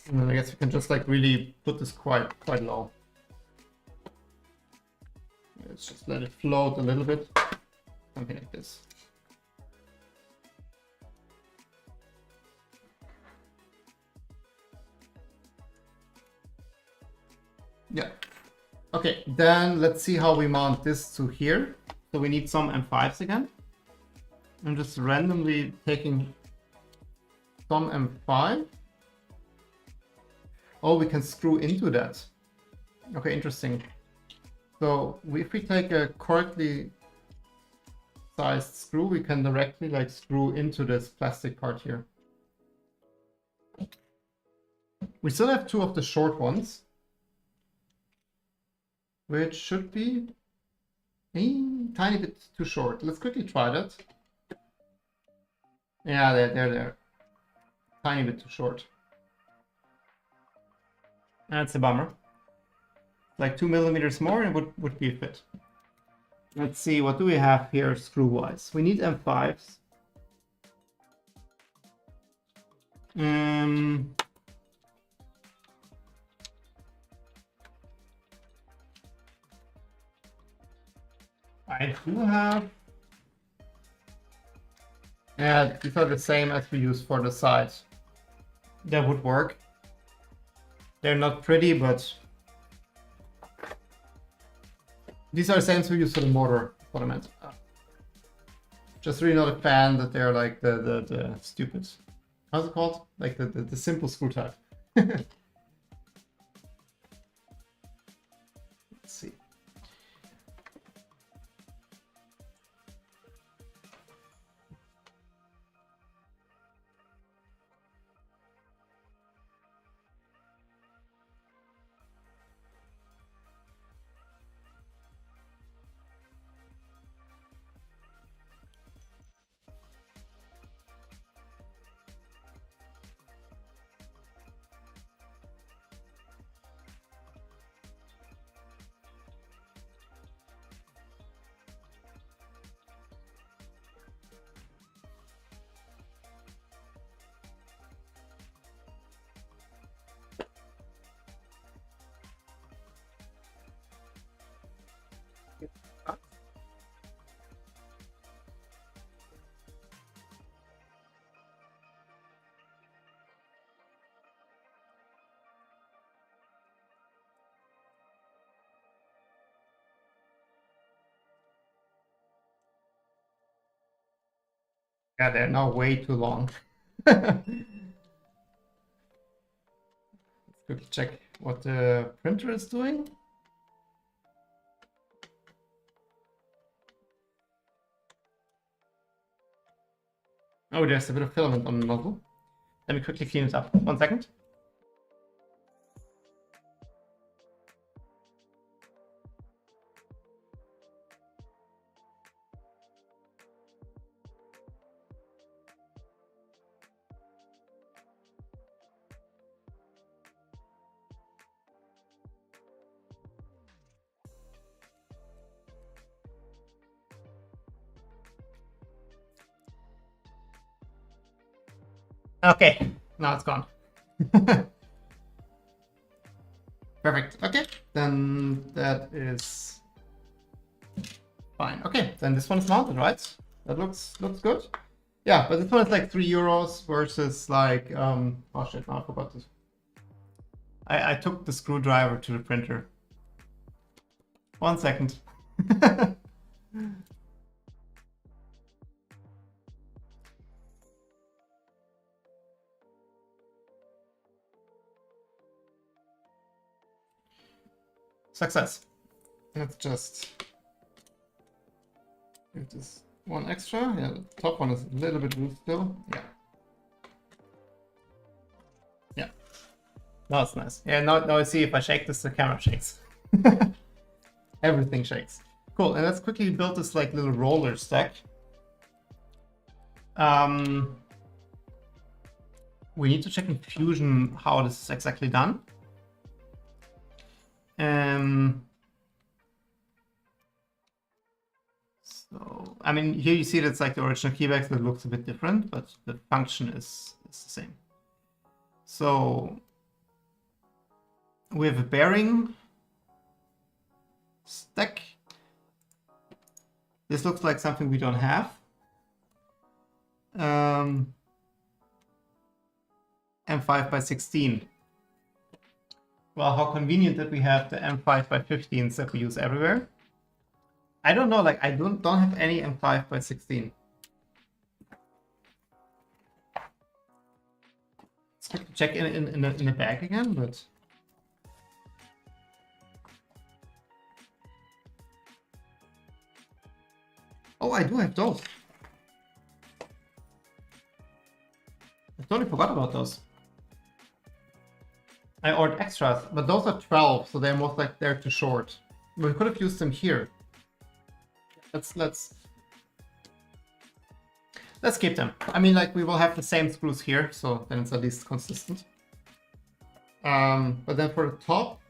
And then I guess we can just like really put this quite low. Let's just let it float a little bit, something like this. Yeah. Okay, then let's see how we mount this to here. So we need some M5s again. I'm just randomly taking some M5. Oh, we can screw into that. Okay, interesting. So if we take a correctly sized screw, we can directly like screw into this plastic part here. We still have two of the short ones, which should be a tiny bit too short. Let's quickly try that. Yeah, they're tiny bit too short. That's a bummer. Like 2 millimeters more, and it would be a fit. Let's see, what do we have here screw-wise? We need M5s. I do have... Yeah, these are the same as we use for the sides. That would work. They're not pretty, but these are the same we use for the motor, what I meant. Just really not a fan that they're like the stupid how's it called? Like the simple screw type. Let's see. Yeah, they're now way too long. Let's quickly check what the printer is doing. Oh, there's a bit of filament on the nozzle. Let me quickly clean it up. 1 second. Okay, now it's gone. Perfect. Okay, then that is fine. Okay, then this one is mounted, right? That looks good. Yeah, but this one is like €3 versus like oh shit, now I forgot this. I took the screwdriver to the printer. 1 second. Success. Let's just give this one extra. Yeah, the top one is a little bit loose still. Yeah. Yeah. Now it's nice. Yeah, now I see if I shake this, the camera shakes. Everything shakes. Cool, and let's quickly build this like little roller stack. We need to check in Fusion how this is exactly done. So, I mean, here you see that's like the original keybags that looks a bit different, but the function is the same. So we have a bearing stack. This looks like something we don't have. M5x16. Well, how convenient that we have the M5x15s that we use everywhere. I don't know, like I don't have any M5x16. Let's check in the bag again, but oh, I do have those. I totally forgot about those. I ordered extras, but those are 12, so they're most like they're too short. We could have used them here. Let's keep them. I mean, like we will have the same screws here, so then it's at least consistent. But then for the top,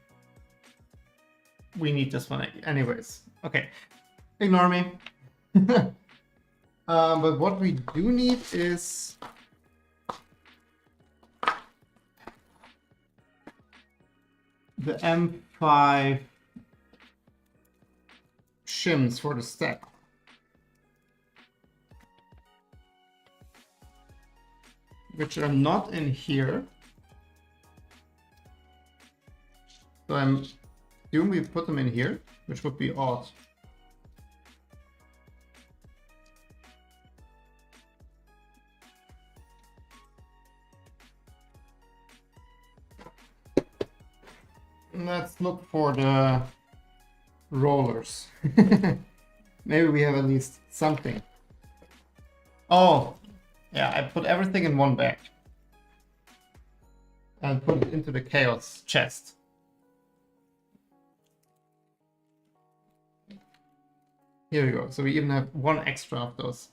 we need this one anyways. Okay, ignore me. But what we do need is the M5 shims for the stack. Which are not in here. So I'm assuming we put them in here, which would be odd. Let's look for the rollers. Maybe we have at least something. Oh, yeah, I put everything in one bag. And put it into the chaos chest. Here we go. So we even have one extra of those,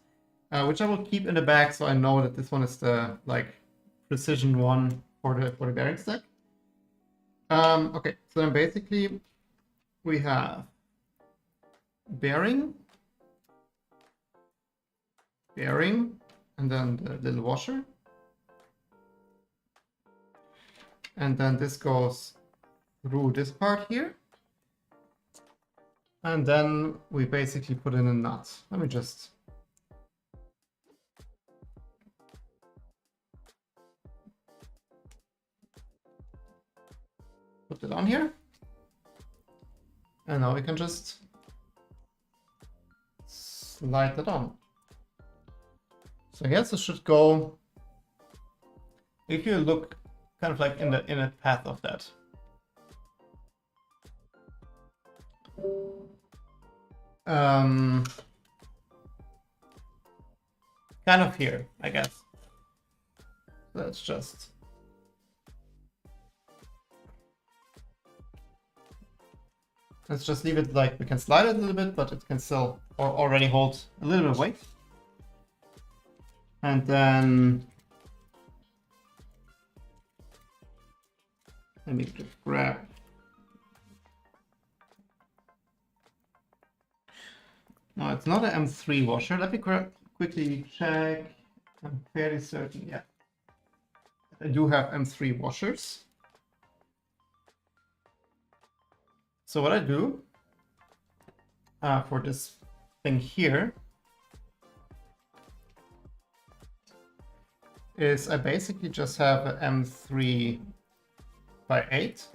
which I will keep in the bag so I know that this one is the like precision one for the bearing stack. Okay, so then basically we have bearing, and then the little washer. And then this goes through this part here. And then we basically put in a nut. Let me just... put it on here. And now we can just slide that on. So I guess it should go, if you look kind of like in the path of that. Kind of here, I guess. Let's just... let's just leave it like we can slide it a little bit, but it can still already hold a little bit of weight. And then let me just grab. No, it's not an M3 washer. Let me quickly check. I'm fairly certain, yeah. I do have M3 washers. So what I do for this thing here is I basically just have an M3 by 8.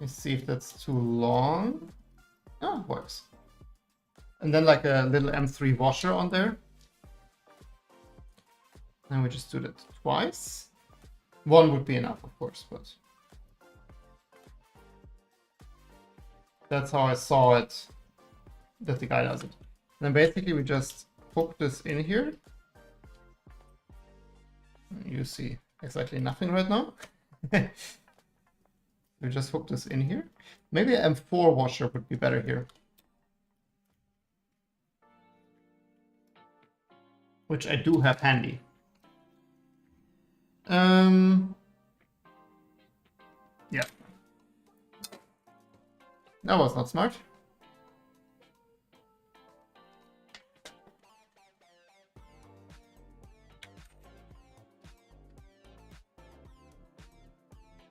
Let's see if that's too long. Oh, it works. And then like a little M3 washer on there. And we just do that twice. One would be enough, of course, but that's how I saw it, that the guy does it. And then basically we just hook this in here. You see exactly nothing right now. We just hook this in here. Maybe an M4 washer would be better here. Which I do have handy. Yeah. That was not smart.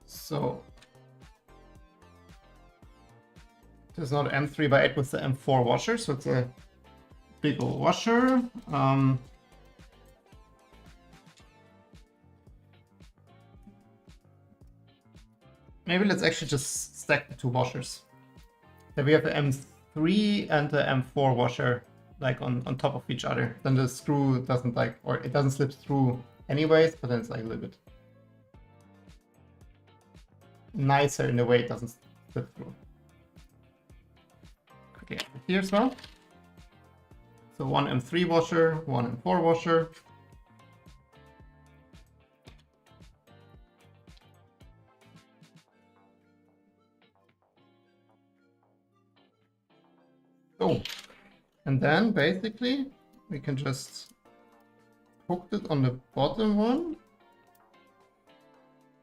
So there's not an M3 by 8 with the M4 washer, so it's a big old washer. Maybe let's actually just stack the two washers. Then we have the M3 and the M4 washer like on top of each other. Then the screw doesn't like, or it doesn't slip through anyways, but then it's like a little bit nicer in the way it doesn't slip through. Okay, here as well. So one M3 washer, one M4 washer. Oh, and then basically we can just hook it on the bottom one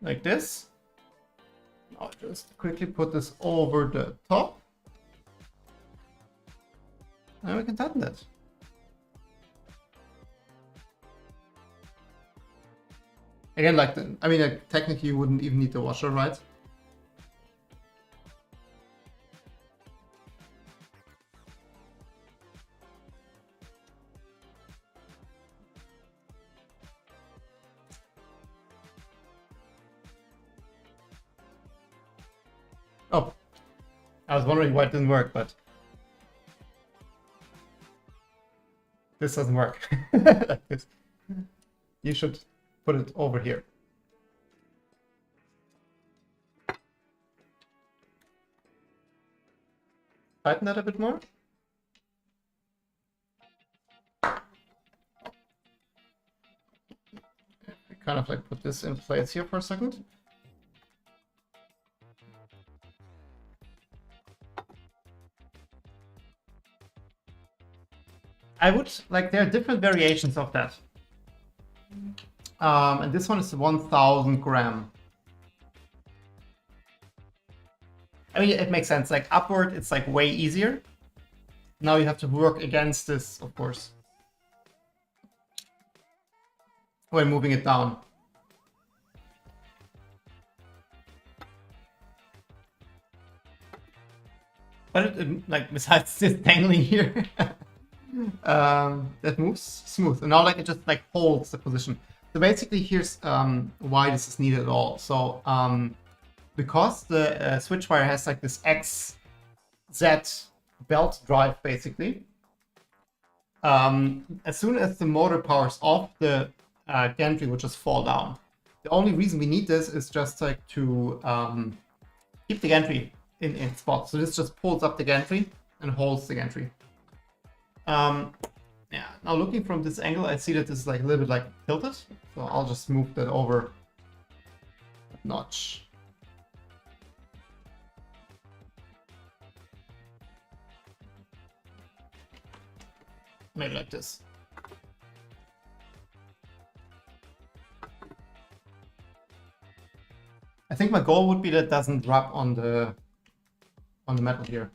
like this. I'll just quickly put this over the top and we can tighten that. Again, like I mean, like, technically you wouldn't even need the washer, right? Oh, I was wondering why it didn't work, but this doesn't work. Like this. You should put it over here. tighten that a bit more. Kind of like put this in place here for a second. I would like, there are different variations of that. And this one is 1000 gram. I mean, it makes sense. Like upward, it's like way easier. Now you have to work against this, of course, when moving it down. But like besides this dangling here, that moves smooth. And now like it just like holds the position. So basically here's why this is needed at all. So because the Switchwire has like this XZ belt drive basically, as soon as the motor powers off, the gantry will just fall down. The only reason we need this is just like to keep the gantry in spot. So this just pulls up the gantry and holds the gantry. Yeah, now looking from this angle, I see that this is like a little bit like tilted. So I'll just move that over a notch. Maybe like this. I think my goal would be that it doesn't rub on the metal here.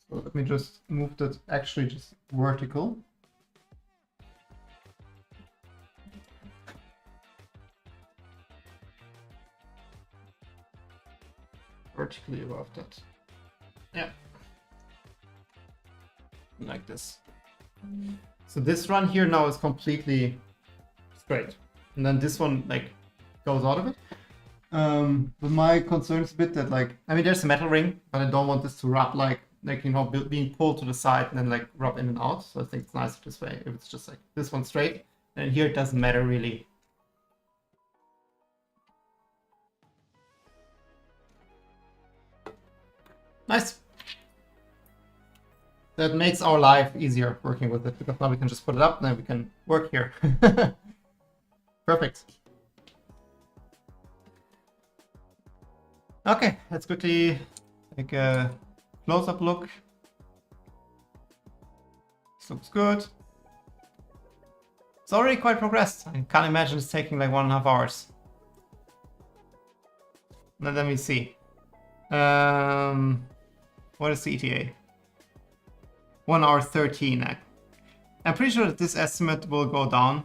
So let me just move that actually just vertical. Vertically above that. Yeah. Like this. So this run here now is completely straight. And then this one like goes out of it. But my concern is a bit that like, I mean, there's a metal ring, but I don't want this to rub like you know, being pulled to the side and then like rub in and out. So I think it's nicer this way. If it's just like this one straight, and here it doesn't matter really. Nice. That makes our life easier working with it, because now we can just put it up and then we can work here. Perfect. Okay, let's quickly take a close-up look. This looks good. It's already quite progressed. I can't imagine it's taking like 1.5 hours. Now let me see. What is the ETA? 1 hour 13. I'm pretty sure that this estimate will go down.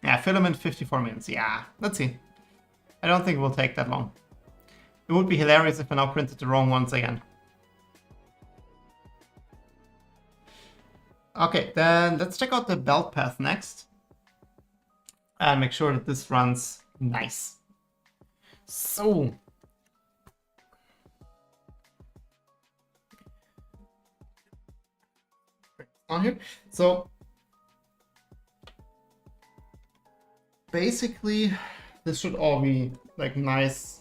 Yeah, filament 54 minutes. Yeah, let's see. I don't think it will take that long. It would be hilarious if I now printed the wrong ones again. Okay, then let's check out the belt path next. And make sure that this runs nice. So... on here. So... basically, this should all be like nice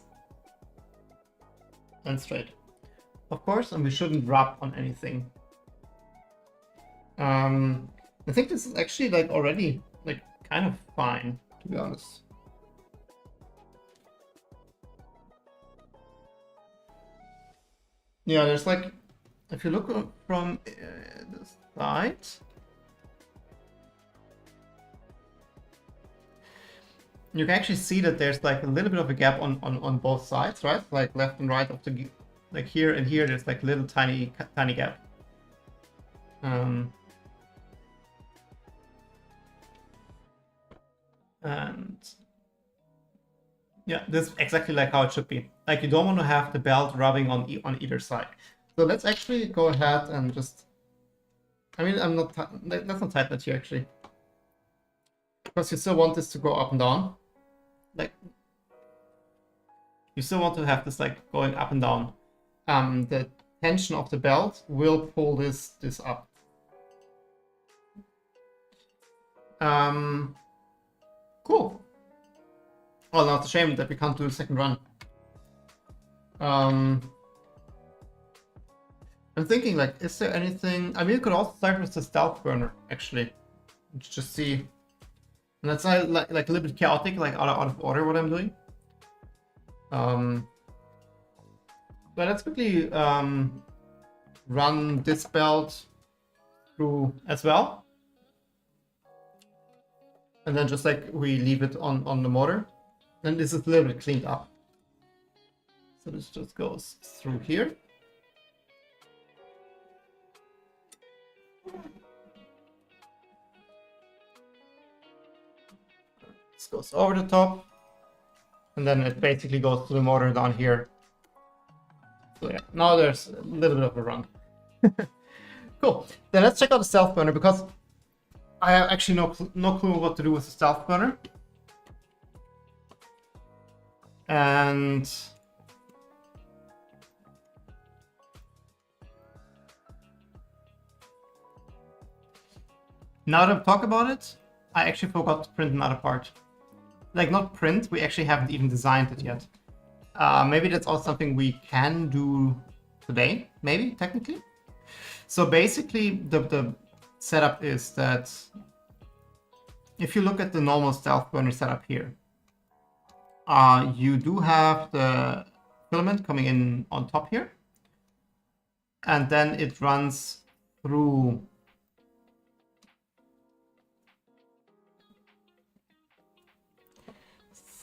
and straight, of course, and we shouldn't rub on anything. I think this is actually like already like kind of fine, to be honest. Yeah, there's like, if you look from the side, you can actually see that there's like a little bit of a gap on both sides, right? Like left and right of the, like here and here, there's like a little tiny gap. And yeah, this is exactly like how it should be. Like you don't want to have the belt rubbing on either side. So let's actually go ahead and just, I mean, let's not tighten it here actually, because you still want this to go up and down. Like, you still want to have this like going up and down. The tension of the belt will pull this up. Cool. Well, now it's a shame that we can't do the second run. I'm thinking, like, is there anything... I mean, you could also start with the stealth burner, actually. Just see. And that's like a little bit chaotic, like out of order what I'm doing. But let's quickly run this belt through as well. And then just like we leave it on the motor. And this is a little bit cleaned up. So this just goes through here. This goes over the top. And then it basically goes to the motor down here. So yeah, now there's a little bit of a run. Cool. Then let's check out the stealth burner, because I have actually no clue what to do with the stealth burner. And now that I'm talking about it, I actually forgot to print another part. Like, not print, we actually haven't even designed it yet. Maybe that's also something we can do today, maybe, technically. So basically, the setup is that if you look at the normal stealth burner setup here, you do have the filament coming in on top here, and then it runs through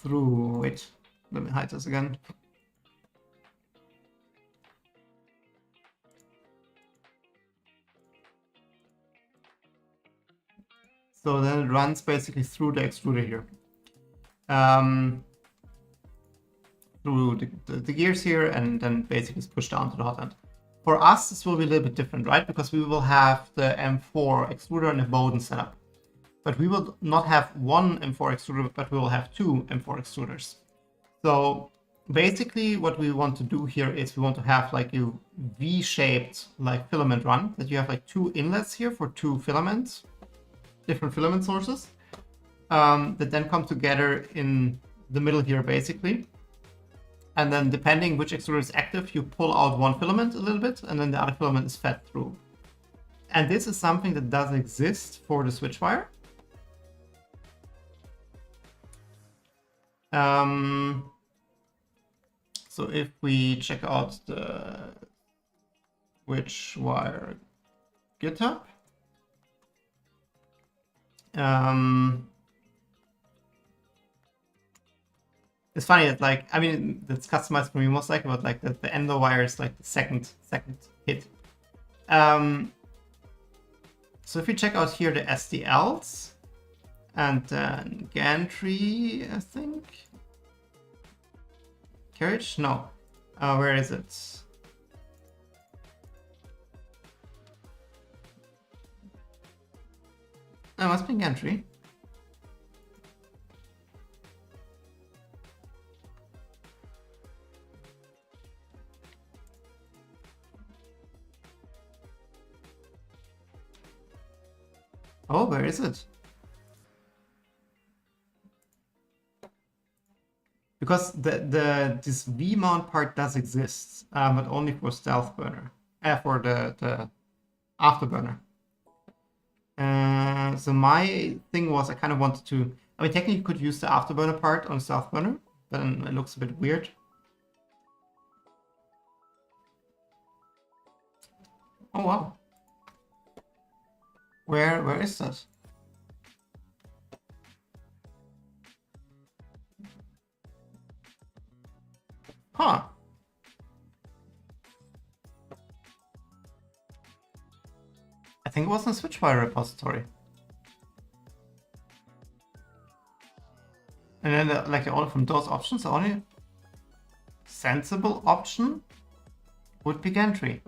wait, let me hide this again. So then it runs basically through the extruder here. Through the gears here, and then basically is pushed down to the hot end. For us, this will be a little bit different, right? Because we will have the M4 extruder and a Voron setup. But we will not have one M4 extruder, but we will have two M4 extruders. So basically what we want to do here is we want to have like a V-shaped like filament run, that you have like two inlets here for two filaments, different filament sources, that then come together in the middle here basically. And then depending which extruder is active, you pull out one filament a little bit, and then the other filament is fed through. And this is something that does exist for the Switchwire. So if we check out the Switchwire GitHub, it's funny that, like, I mean, that's customized for me most likely, but like the Enderwire is like the second hit. So if we check out here the SDLs, and then gantry, I think. Carriage? No. Where is it? Oh, it must be gantry. Oh, where is it? Because this V mount part does exist, but only for stealth burner, for the afterburner. So my thing was I kind of wanted to. I mean, technically you could use the afterburner part on stealth burner, but then it looks a bit weird. Oh wow. Where is that? Huh. I think it was in Switchwire repository. And then like all from those options, the only sensible option would be gantry.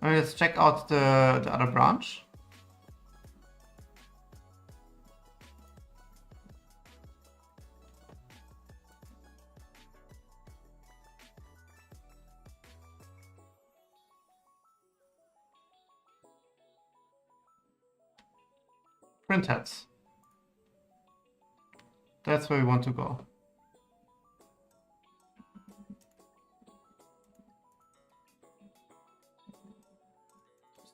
Let's check out the other branch. Print heads. That's where we want to go.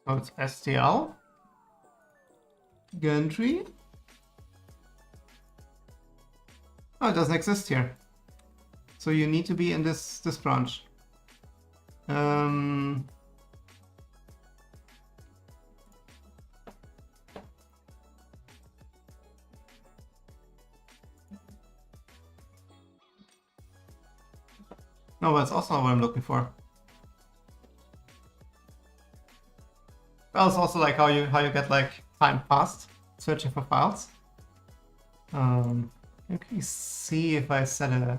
Oh, it's STL. Gantry. Oh, it doesn't exist here. So you need to be in this branch. No, that's also not what I'm looking for. Well, it's also like how you get like time passed searching for files. Let me see if I set a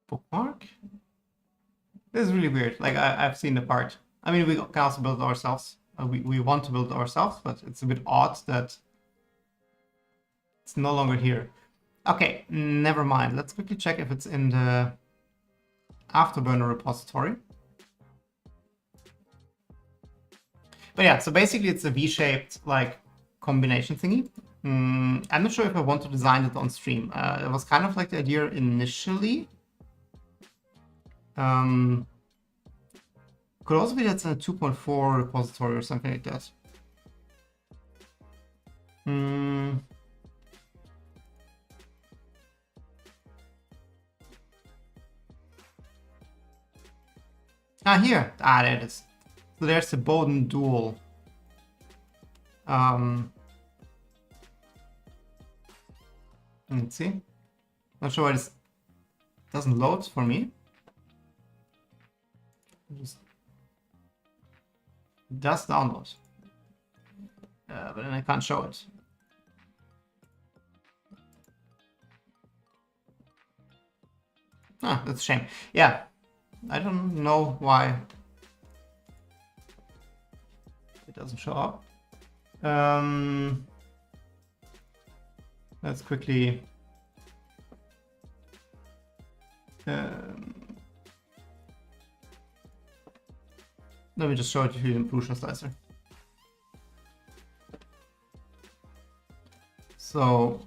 bookmark. This is really weird. Like I've seen the part. I mean, we can also build it ourselves. We want to build it ourselves, but it's a bit odd that it's no longer here. Okay, never mind. Let's quickly check if it's in the Afterburner repository. But yeah, so basically it's a V-shaped like combination thingy. I'm not sure if I want to design it on stream. It was kind of like the idea initially. Could also be that's in a 2.4 repository or something like that. Here. There it is. So there's the Bowden dual. Let's see. Not sure why this doesn't load for me. It does download. But then I can't show it. That's a shame. Yeah. I don't know why it doesn't show up. Let's quickly let me just show it to you in Prusa Slicer. So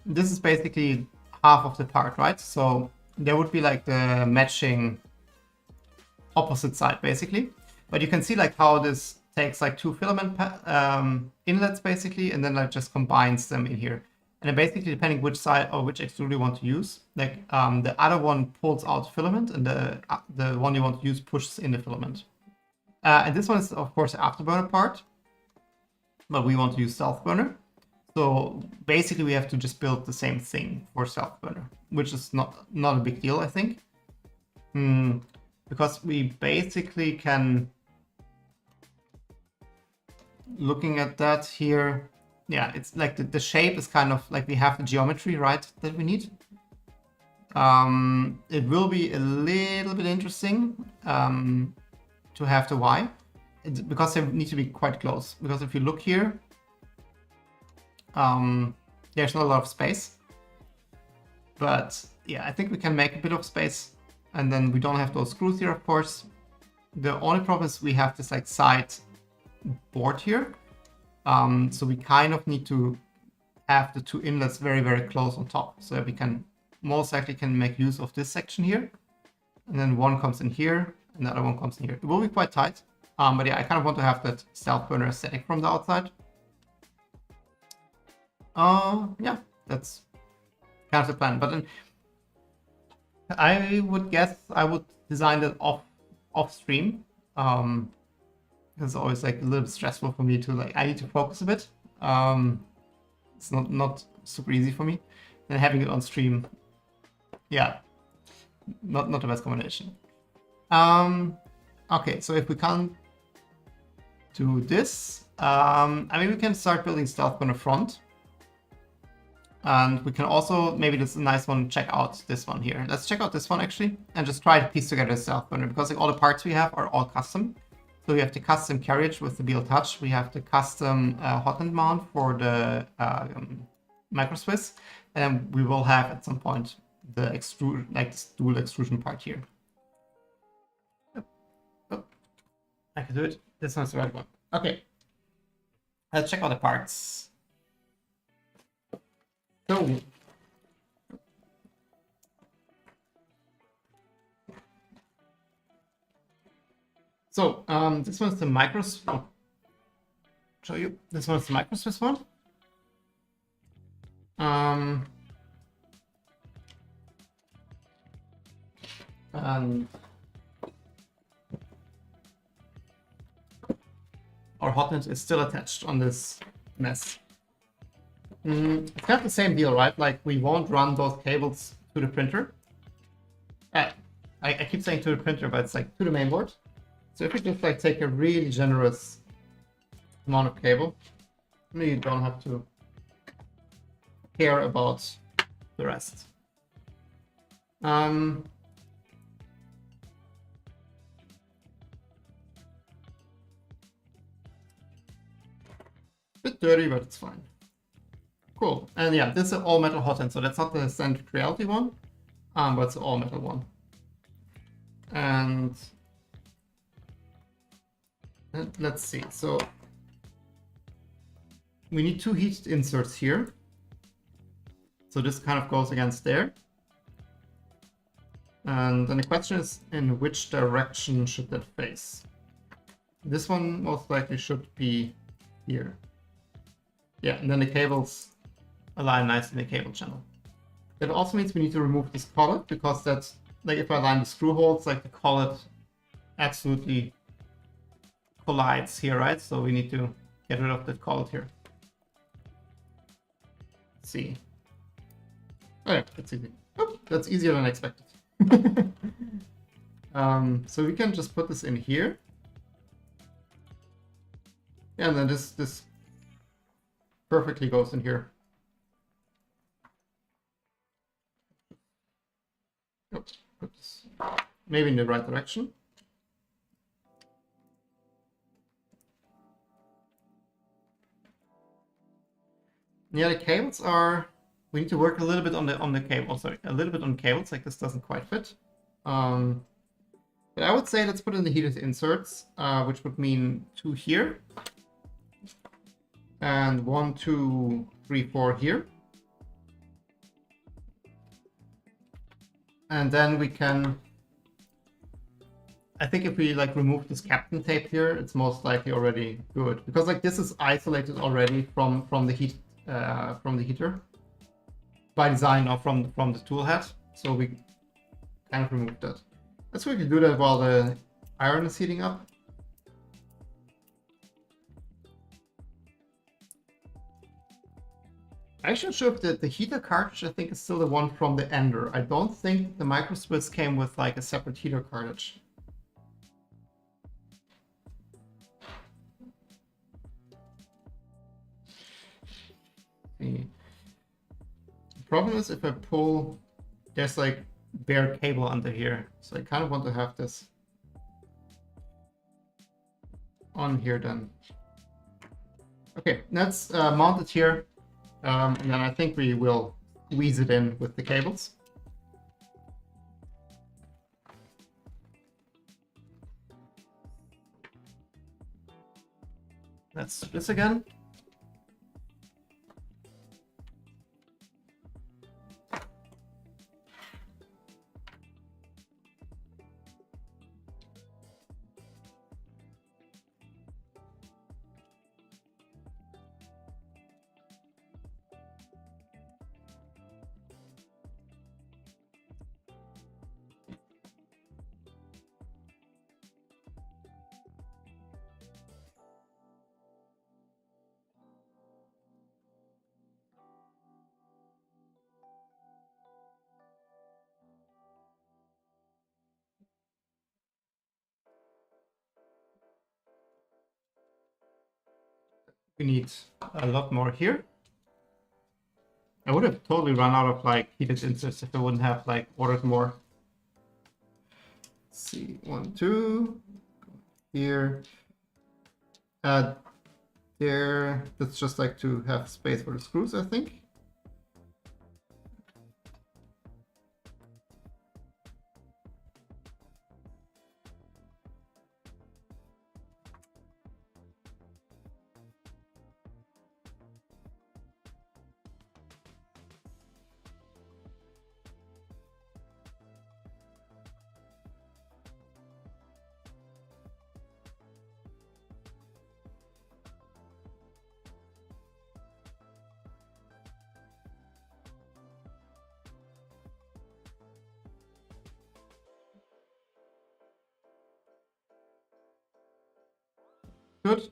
this is basically half of the part, right? So there would be like the matching opposite side basically, but you can see like how this takes like two filament inlets basically, and then like just combines them in here. And then basically depending which side or which extruder you want to use, like the other one pulls out filament and the one you want to use pushes in the filament. And this one is of course the afterburner part, but we want to use self-burner. So basically we have to just build the same thing for self-burner, which is not a big deal, I think. Because we basically can, looking at that here, yeah, it's like the shape is kind of like we have the geometry, right, that we need. It will be a little bit interesting to have the Y, because they need to be quite close. Because if you look here, there's not a lot of space. But yeah, I think we can make a bit of space, and then we don't have those screws here, of course. The only problem is we have this like side board here. So we kind of need to have the two inlets very, very close on top, so that we can most likely make use of this section here. And then one comes in here, and the other one comes in here. It will be quite tight, but yeah, I kind of want to have that self-burner aesthetic from the outside. Yeah, that's kind of the plan. But then I would guess I would design it off stream. It's always like a little bit stressful for me to like, I need to focus a bit. It's not super easy for me. And having it on stream, yeah, not the best combination. Okay, so if we can't do this, I mean, we can start building stealth on the front. And we can also, maybe this is a nice one, check out this one here. Let's check out this one actually, and just try to piece together a stealth burner, because like all the parts we have are all custom. So we have the custom carriage with the BLTouch. We have the custom hotend mount for the MicroSiwss, and we will have at some point the extrude, like this dual extrusion part here. Oh, I can do it. This one's the right one. Okay. Let's check out the parts. So, this one's the MicroSiwss. Oh, show you. This one's the MicroSiwss one. And our hotend is still attached on this mess. It's not the same deal, right? Like, we won't run those cables to the printer. I keep saying to the printer, but it's like to the mainboard. So if we just like take a really generous amount of cable, you don't have to care about the rest. Bit dirty, but it's fine. Cool. And yeah, this is an all metal hotend, so that's not the standard reality one, but it's an all metal one. And let's see. So we need 2 heat inserts here. So this kind of goes against there. And then the question is, in which direction should that face? This one most likely should be here. Yeah, and then the cables align nicely in the cable channel. That also means we need to remove this collet, because that's, like, if I align the screw holes, like, the collet absolutely collides here, right? So we need to get rid of that collet here. Let's see. Oh yeah, that's easy. Oh, that's easier than I expected. So we can just put this in here. Yeah, and then this perfectly goes in here. Oops, put this maybe in the right direction. Yeah, the cables are. We need to work a little bit on the cable. Oh, sorry, a little bit on cables. Like, this doesn't quite fit. But I would say let's put in the heated inserts, which would mean 2 here, and 1, 2, 3, 4 here. And then we can. I think if we like remove this captain tape here, it's most likely already good, because like this is isolated already from the heater by design, or from the tool head. So we kind of removed that. Let's quickly do that while the iron is heating up. I'm actually not sure if the heater cartridge, I think, is still the one from the Ender. I don't think the MicroSiwss came with like a separate heater cartridge. The problem is if I pull, there's like bare cable under here, so I kind of want to have this on here then. Okay, that's mounted here, and then I think we will squeeze it in with the cables. Let's do this again. We need a lot more here. I would have totally run out of like heated inserts if I wouldn't have like ordered more. Let's see, 1, 2, here, there. That's just like to have space for the screws, I think. Good.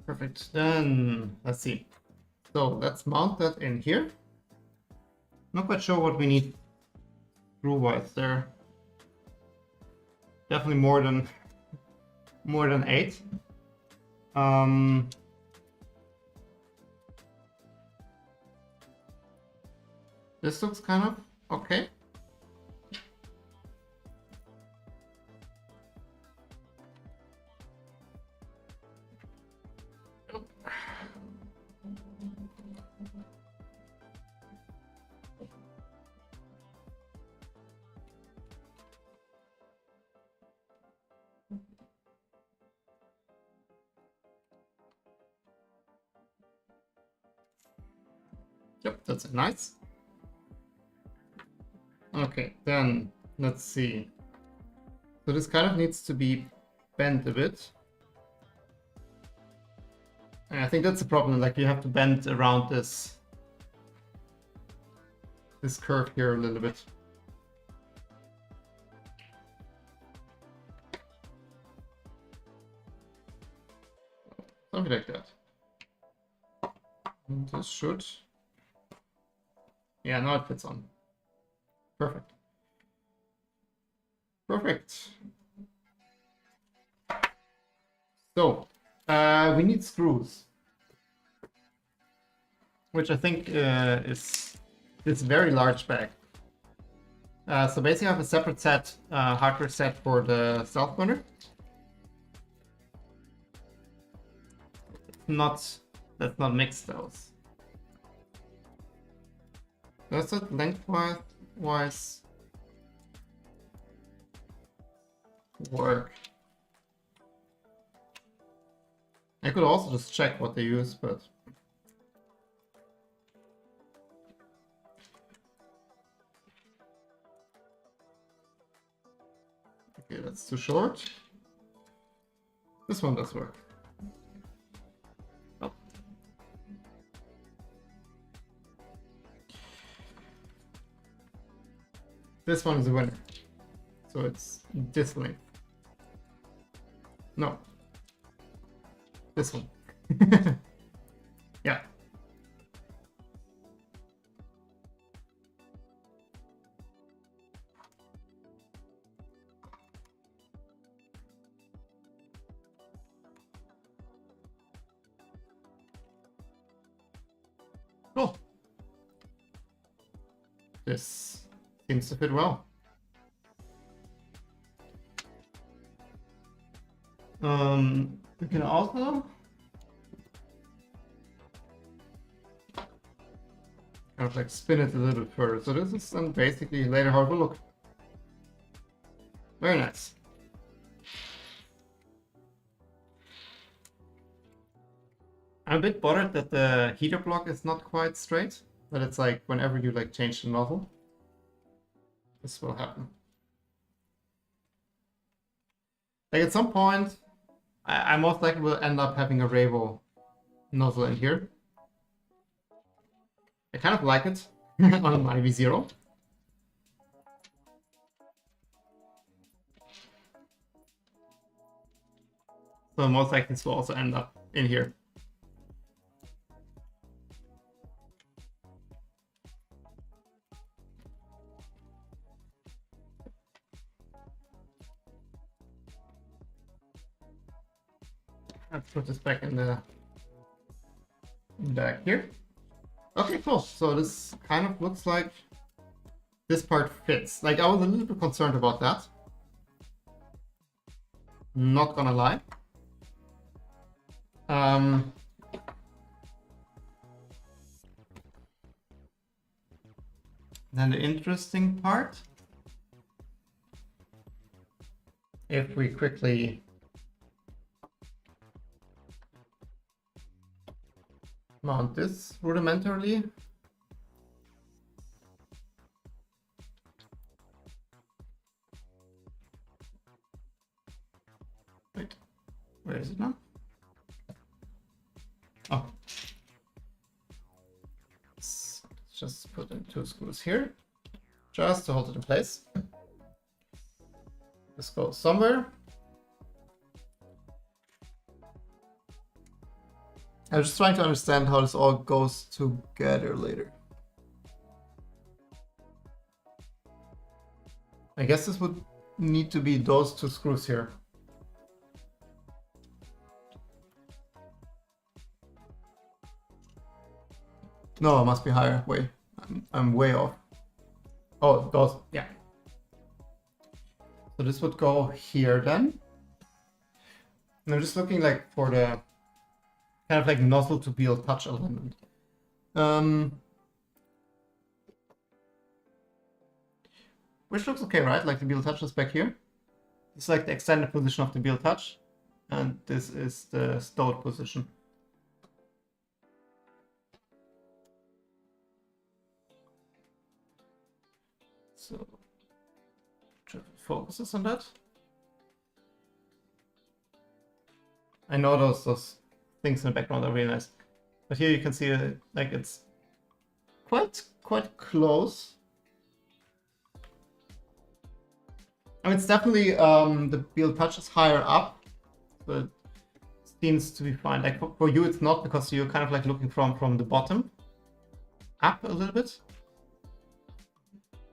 Perfect. Then let's see. So let's mount that in here. Not quite sure what we need screw-wise there. Definitely more than 8. This looks kind of okay. Yep, that's nice. Okay, then let's see. So this kind of needs to be bent a bit. And I think that's the problem, like you have to bend around this curve here a little bit. Something like that. And this should... Yeah, now it fits on. Perfect. Perfect. So, we need screws, which I think is this very large bag. So basically I have a separate set, hardware set for the stealth burner. Let's not mix those. Does it lengthwise work? I could also just check what they use, but okay, that's too short. This one does work. Oh. This one is a winner. So it's this length. No. This one. Yeah. Cool. This seems to fit well. We can also kind of like spin it a little bit further. So this is basically later how it will look. Very nice. I'm a bit bothered that the heater block is not quite straight. That it's like whenever you like change the nozzle, this will happen. Like at some point, I most likely will end up having a Ravo nozzle in here. I kind of like it on my V0. So most likely this will also end up in here. Let's put this back in the back here. Okay, cool. So this kind of looks like this part fits. Like I was a little bit concerned about that. Not gonna lie. Then the interesting part, if we quickly mount this rudimentarily. Wait, where is it now? Oh. Let's just put in 2 screws here, just to hold it in place. This goes somewhere. I'm just trying to understand how this all goes together later. I guess this would need to be those two screws here. No, it must be higher. Wait, I'm way off. Oh, those, yeah. So this would go here then. And I'm just looking like for the kind of like nozzle to BLTouch element. Which looks okay, right? Like the BLTouch is back here. It's like the extended position of the BLTouch. And this is the stowed position. So, try to focus on that. I know those things in the background are really nice, but here you can see like it's quite close. I mean, it's definitely the BLTouch is higher up, but it seems to be fine. Like for you, it's not, because you're kind of like looking from the bottom up a little bit.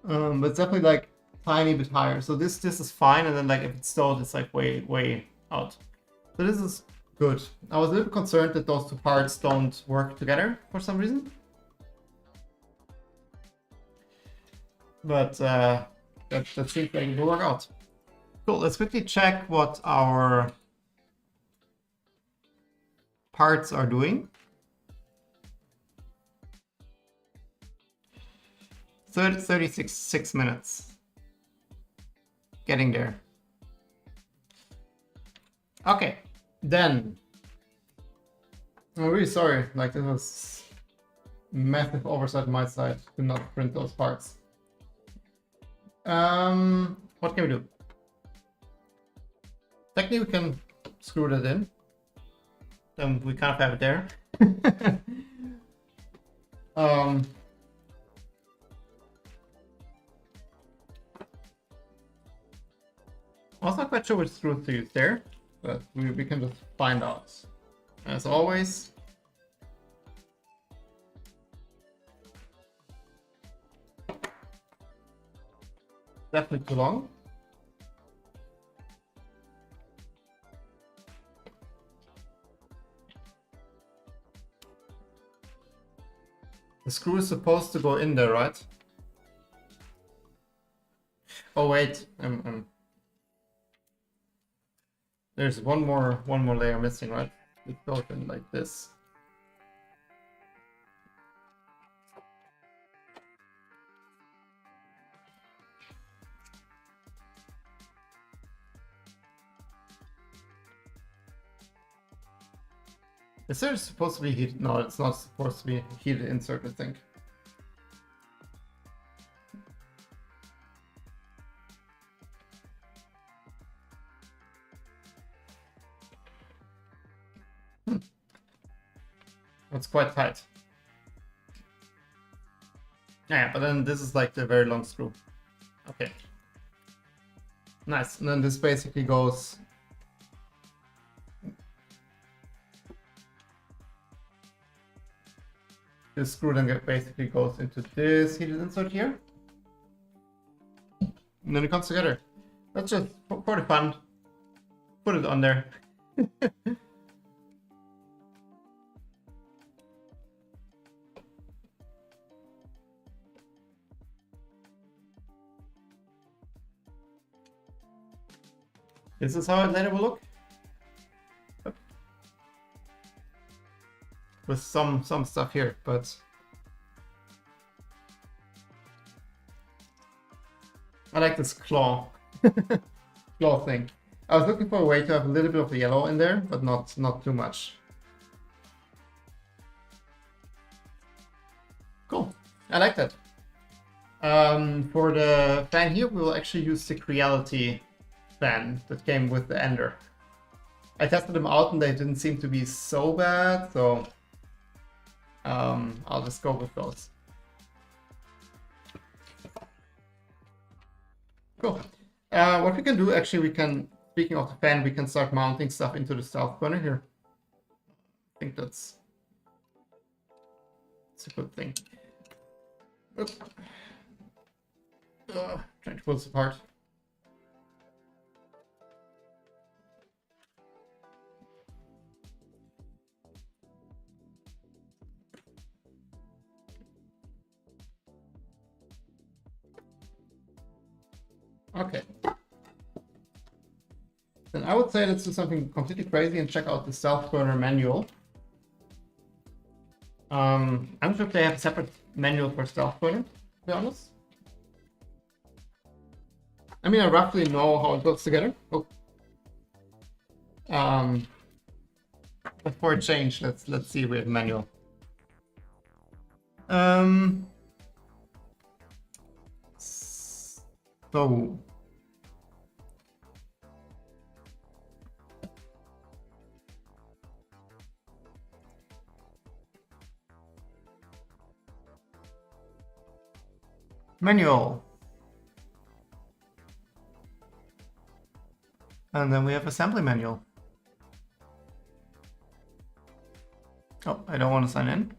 But it's definitely like tiny bit higher. So this is fine, and then like if it's stowed, it's like way out. So this is good. I was a little concerned that those two parts don't work together for some reason. But that seems like it will work out. Cool, let's quickly check what our parts are doing. 36 minutes. Getting there. Okay, then. I'm really sorry, like this was massive oversight on my side to not print those parts. What can we do? Technically we can screw that in. Then we kind of have it there. I was not quite sure which screws to use there, but we can just find out. As always. Definitely too long. The screw is supposed to go in there, right? Oh wait, there's one more layer missing, right? It goes in like this. Is there supposed to be heat? No, it's not supposed to be heated insert, I think. It's quite tight. Yeah, but then this is like the very long screw. Okay. Nice. And then this basically goes. This screw then basically goes into this heated insert here. And then it comes together. Let's just, for the fun, put it on there. This is how it later will look. With some stuff here, but I like this claw claw thing. I was looking for a way to have a little bit of the yellow in there, but not too much. Cool, I like that. For the fan here, we will actually use the Creality fan that came with the Ender. I tested them out and they didn't seem to be so bad, so I'll just go with those. Cool. What we can do, actually, we can, speaking of the fan, we can start mounting stuff into the stealth burner here. I think that's a good thing. Oops. Trying to pull this apart. Okay. Then I would say let's do something completely crazy and check out the stealth burner manual. I'm not sure if they have a separate manual for stealth burner, to be honest. I mean, I roughly know how it goes together. Oh. Before a change, let's see if we have a manual. So manual. And then we have assembly manual. Oh, I don't want to sign in.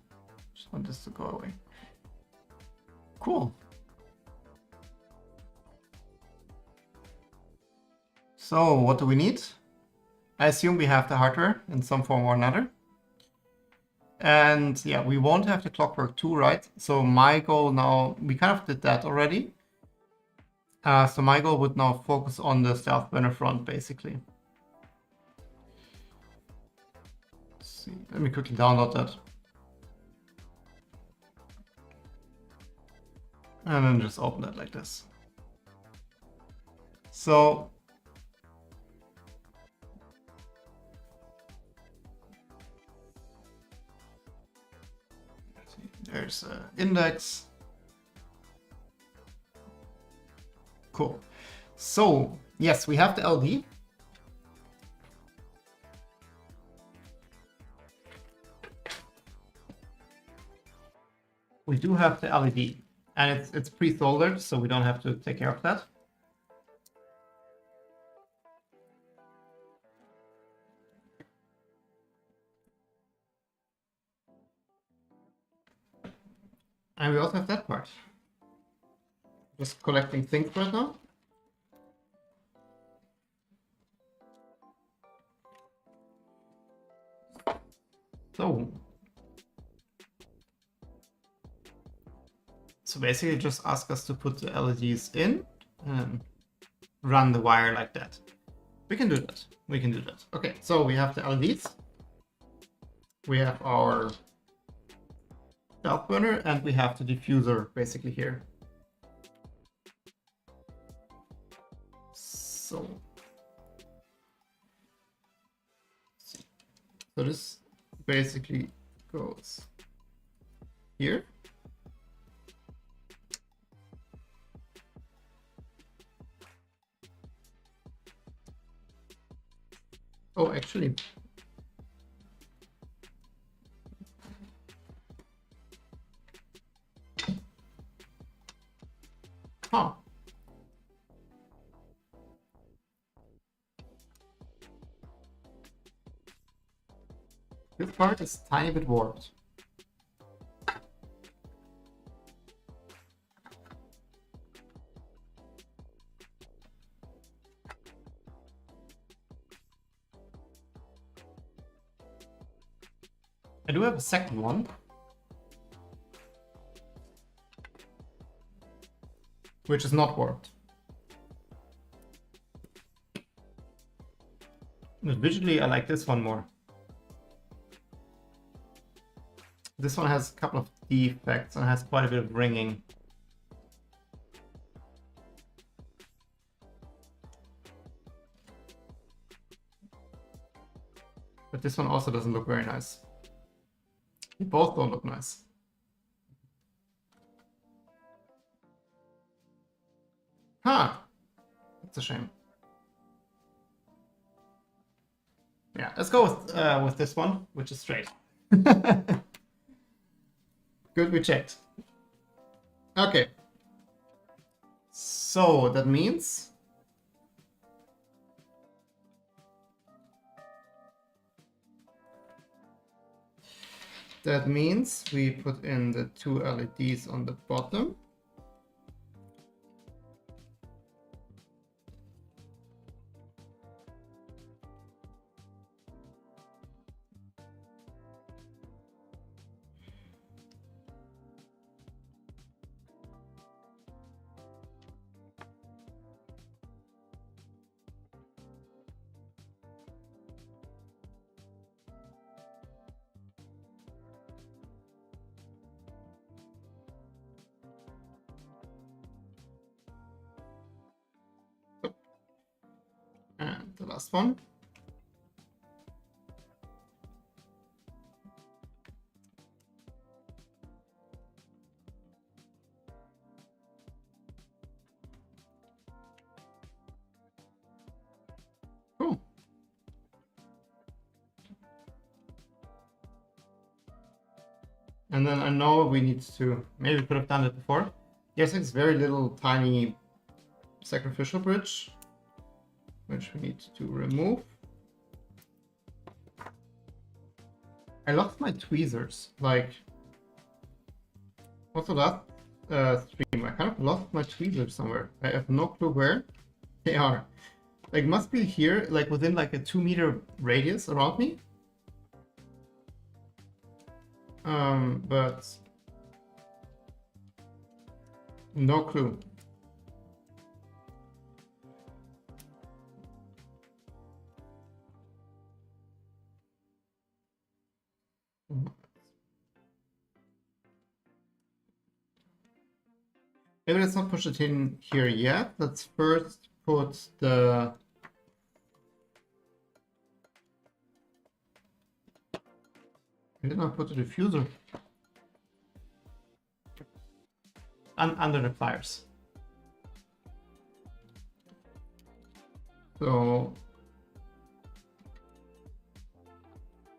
Just want this to go away. Cool. So what do we need? I assume we have the hardware in some form or another. And yeah, we won't have the clockwork too, right? So my goal now, we kind of did that already. So my goal would now focus on the stealth burner front, basically. Let's see. Let me quickly download that. And then just open that like this. So there's an index. Cool. So yes, we have the LD. We do have the LED, and it's pre-soldered, so we don't have to take care of that. And we also have that part. Just collecting things right now. So basically just ask us to put the LEDs in and run the wire like that. We can do that. We can do that. Okay, so we have the LEDs. We have our stealth burner, and we have the diffuser basically here. So this basically goes here. Oh, actually, huh. This part is a tiny bit warped. I do have a second one, which is not warped. But visually, I like this one more. This one has a couple of defects and has quite a bit of ringing. But this one also doesn't look very nice. They both don't look nice. Huh. That's a shame. Yeah, let's go with this one, which is straight. Good, we checked. Okay. So that means That means we put in the 2 LEDs on the bottom. And the last one. Cool. And then I know we need to, maybe we could have done it before. There's this very little tiny sacrificial bridge, which we need to remove. I lost my tweezers, like, what's the last stream? I kind of lost my tweezers somewhere. I have no clue where they are. Like, must be here, like within like a 2-meter radius around me. But no clue. Maybe let's not push it in here yet. Let's first put the... I did not put the diffuser under the pliers. So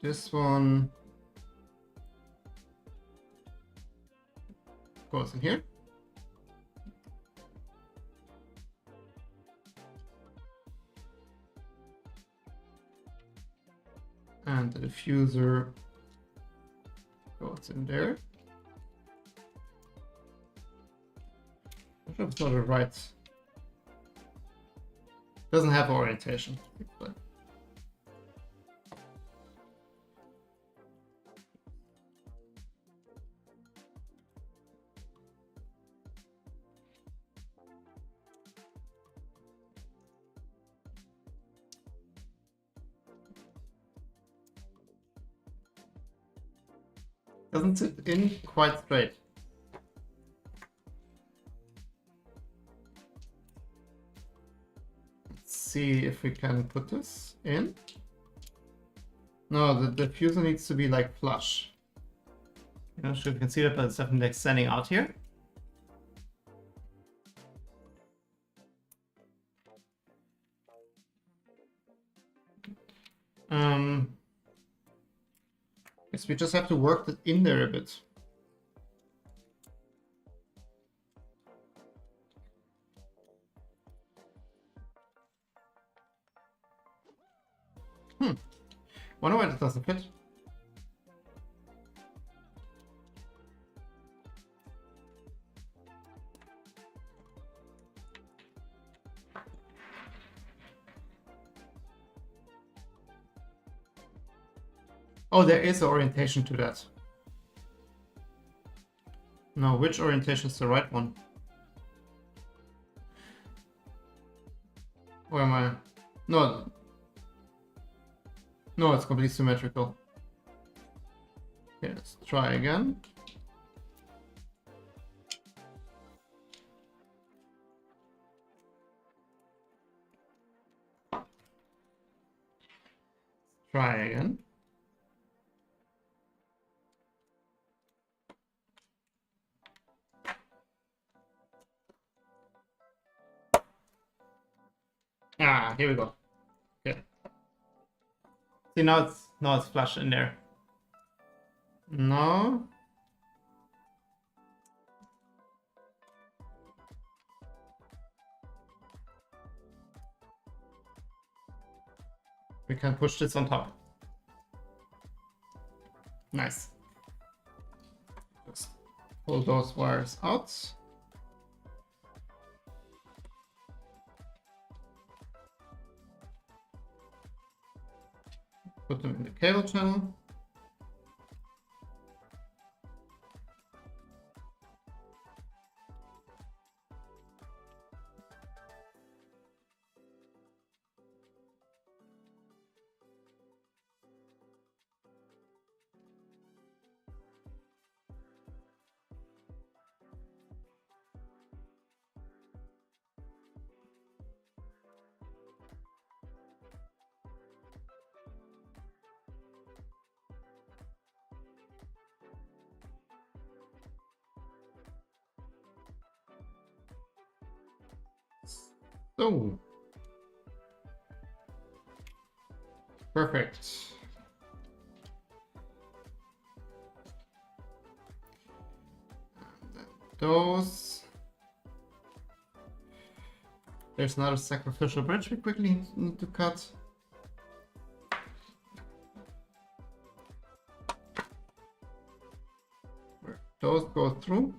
this one goes in here. And the diffuser goes in there. I should have got it right. Doesn't have orientation. But... doesn't sit in quite straight. Let's see if we can put this in. No, the diffuser needs to be like flush. I'm not sure if you can see that, but it's definitely like standing out here. Guess we just have to work that in there a bit. Wonder why that doesn't fit. Oh, there is an orientation to that. Now, which orientation is the right one? Where am I? No. No, it's completely symmetrical. Okay, let's try again. Try again. Ah, here we go. Okay. See, now it's flush in there. No. We can push this on top. Nice. Pull those wires out. Put them in the cable channel. So, perfect. Those. There's another sacrificial bridge we quickly need to cut. Where those go through.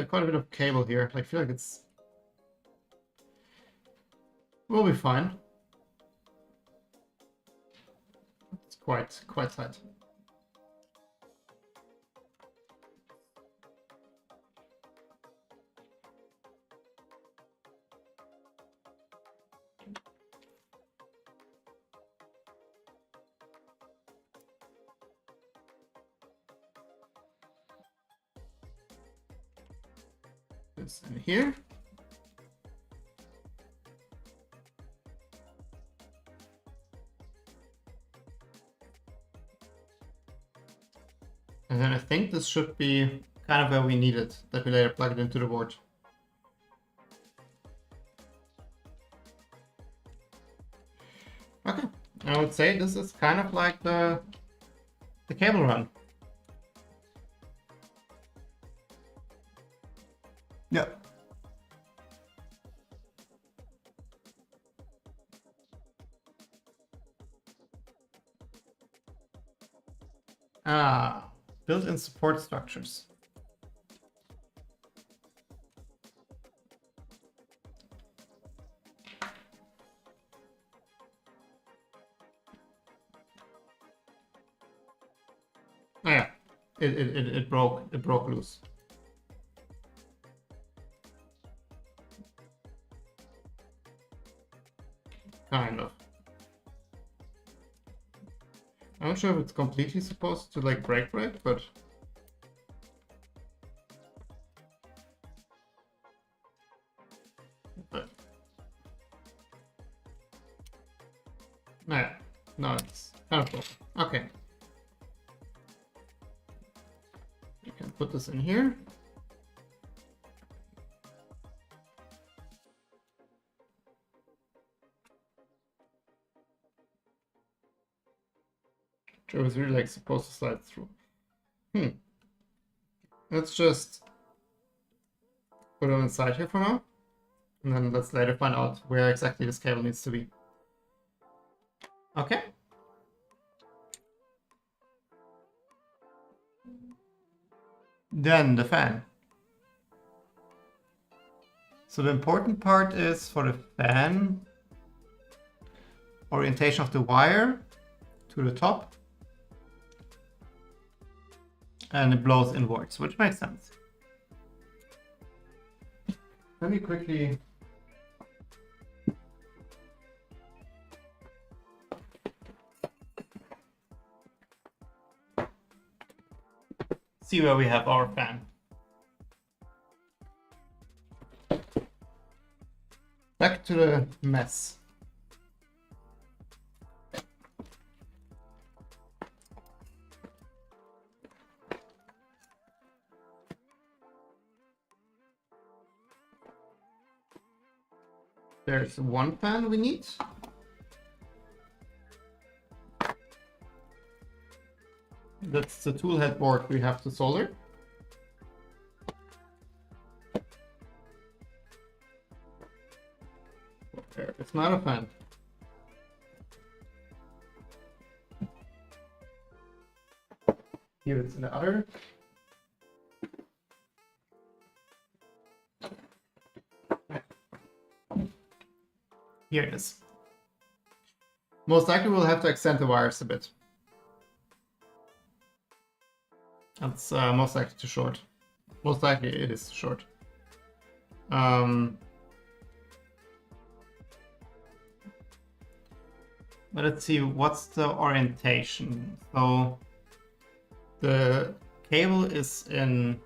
Quite a bit of cable here. I feel like we'll be fine. It's quite tight. This in here. And then I think this should be kind of where we need it, that we later plug it into the board. Okay, I would say this is kind of like the cable run. Yeah. Built-in support structures. Oh yeah, it broke loose. Kind of. I'm not sure if it's completely supposed to like break, but no, it's kind of broken. Okay. You can put this in here. It was really like supposed to slide through. Let's just put them inside here for now, and then let's later find out where exactly this cable needs to be. Okay. Then the fan. So the important part is for the fan, orientation of the wire to the top. And it blows inwards, which makes sense. Let me quickly see where we have our fan. Back to the mess. There's one fan we need. That's the tool head board we have to solder. There, it's not a fan. Here it's in the other. Here it is. Most likely we'll have to extend the wires a bit. That's most likely too short. Most likely it is short. But let's see, what's the orientation? So the cable is in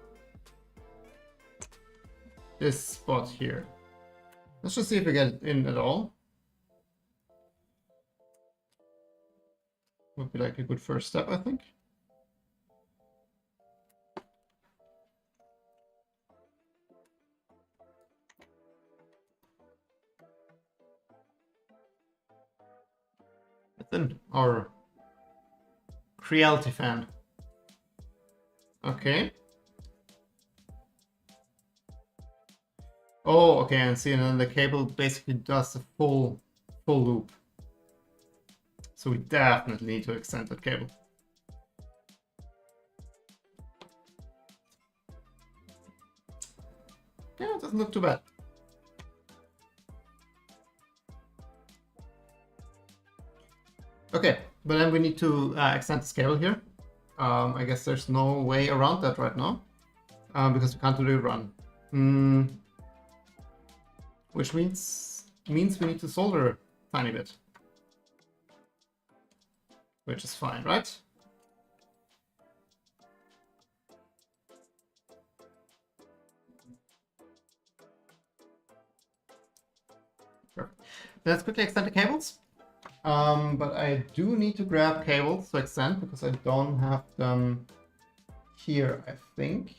this spot here. Let's just see if we get it in at all. Would be like a good first step, I think. It's in our reality fan. Okay. Oh, okay, and see, and then the cable basically does the full loop. So we definitely need to extend that cable. Yeah, it doesn't look too bad. Okay, but then we need to extend this cable here. I guess there's no way around that right now, because we can't do the run. Which means we need to solder a tiny bit. Which is fine, right? Perfect. Let's quickly extend the cables. But I do need to grab cables to extend because I don't have them here, I think.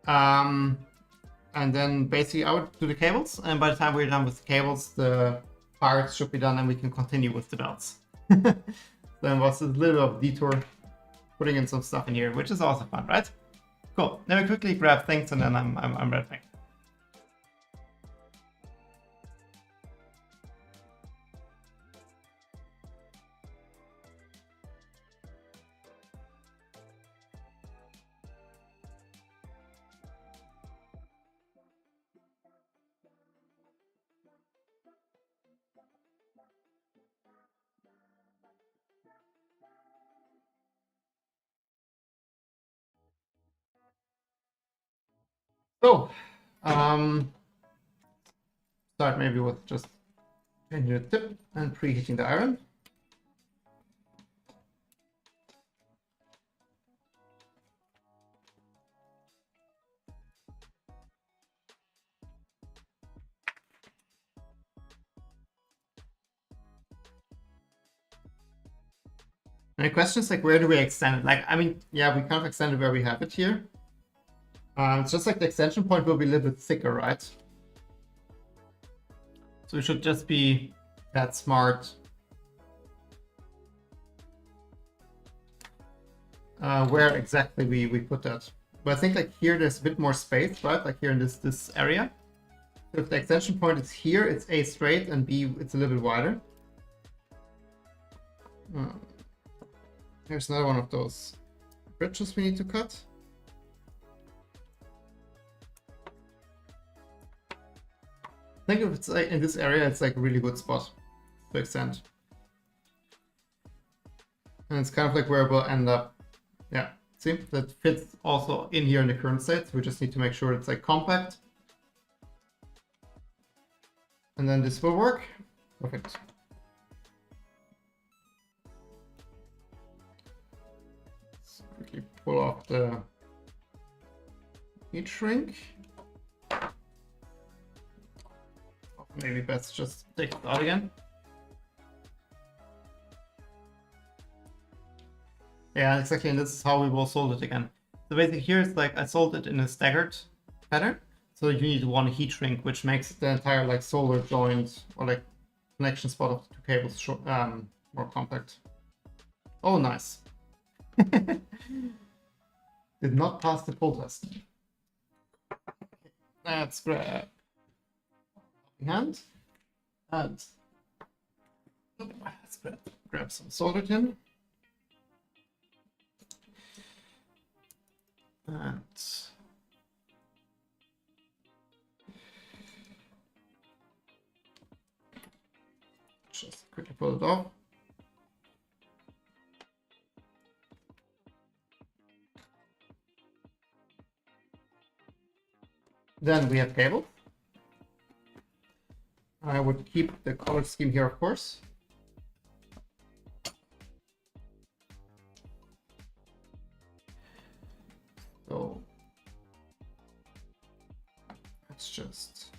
And then basically I would do the cables, and by the time we're done with the cables, the parts should be done and we can continue with the belts. Then was a little of detour putting in some stuff in here, which is also fun, right? Cool. Let me quickly grab things and then I'm right back. So, start maybe with just changing the tip and preheating the iron. Any questions, like where do we extend it? Like, I mean, yeah, we kind of extend it where we have it here. It's just like the extension point will be a little bit thicker, right? So we should just be that smart. Where exactly we put that. But I think like here there's a bit more space, right? Like here in this area. So if the extension point is here, it's A straight, and B, it's a little bit wider. Here's another one of those bridges we need to cut. I think if it's like in this area, it's like a really good spot to extend. And it's kind of like where we'll end up. Yeah, see, that fits also in here in the current state. We just need to make sure it's like compact. And then this will work. Perfect. Let's quickly pull off the heat shrink. Maybe best just take it out again. Yeah, exactly, and this is how we will solder it again. So basically here it's like I soldered it in a staggered pattern. So you need one heat shrink, which makes the entire like solder joint or like connection spot of the two cables more compact. Oh, nice. Did not pass the pull test. Let's grab hand and let's grab some solder tin and just quickly pull it off. Then we have cable. I would keep the color scheme here, of course. So let's just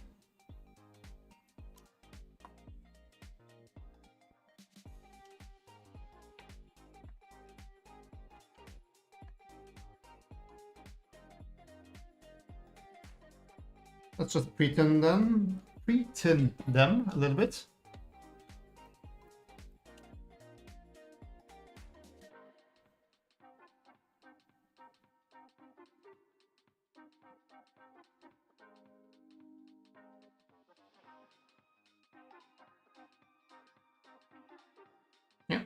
pre-tin them a little bit. Yeah.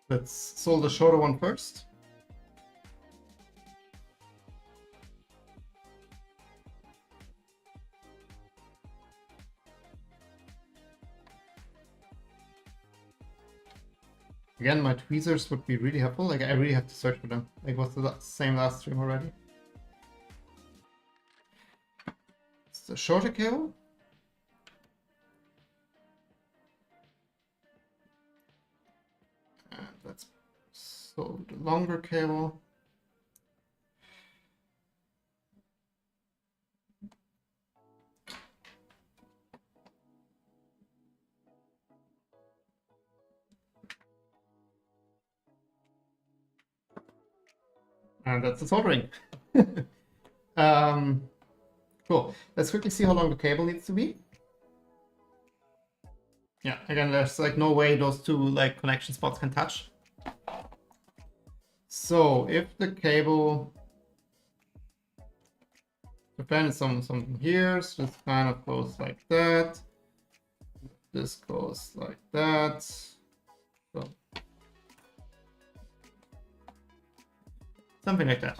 Let's solder the shorter one first. Again, my tweezers would be really helpful. Like, I really have to search for them. Like, what's the same last stream already? It's the shorter cable. And let's solder the longer cable. And that's the soldering. Cool. Let's quickly see how long the cable needs to be. Yeah, again, there's like no way those two like connection spots can touch. So if the cable depends on some here, so this kind of goes like that. This goes like that. So something like that.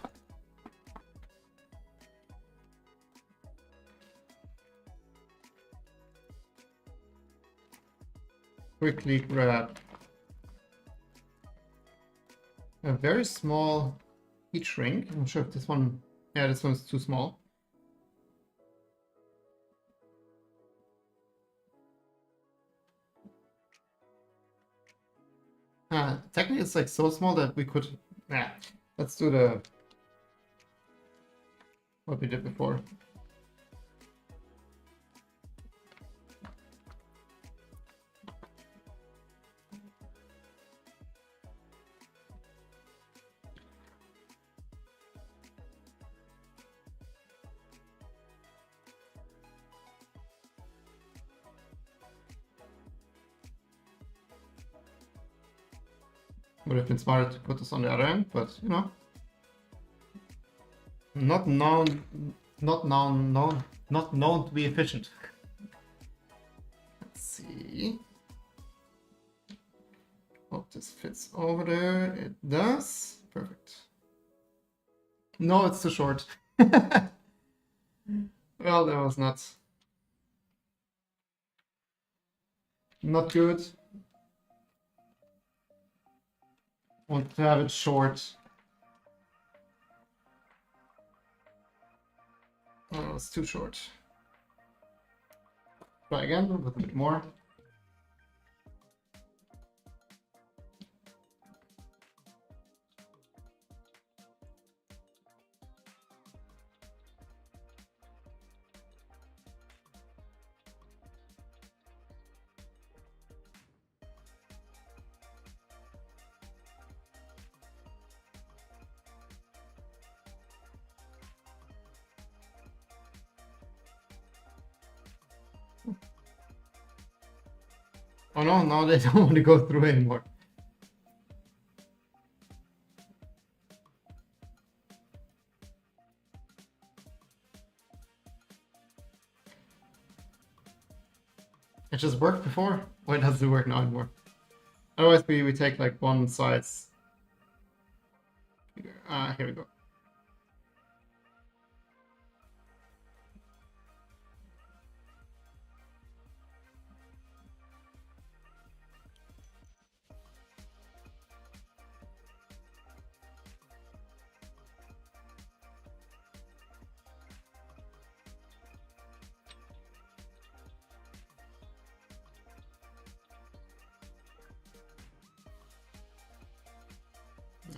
Quickly grab a very small heat shrink. I'm not sure if this one, yeah, this one's too small. Technically it's like so small that we could, let's do what we did before. Would have been smarter to put this on the other end, but you know, not known to be efficient. Let's see. Hope this fits over there. It does. Perfect. No, it's too short. Well, that was not good. Want to have it short. Oh, it's too short. Try again with a bit more. Oh no, now they don't want to go through anymore. It just worked before? Why doesn't it work now anymore? Otherwise we take like one size. Here we go.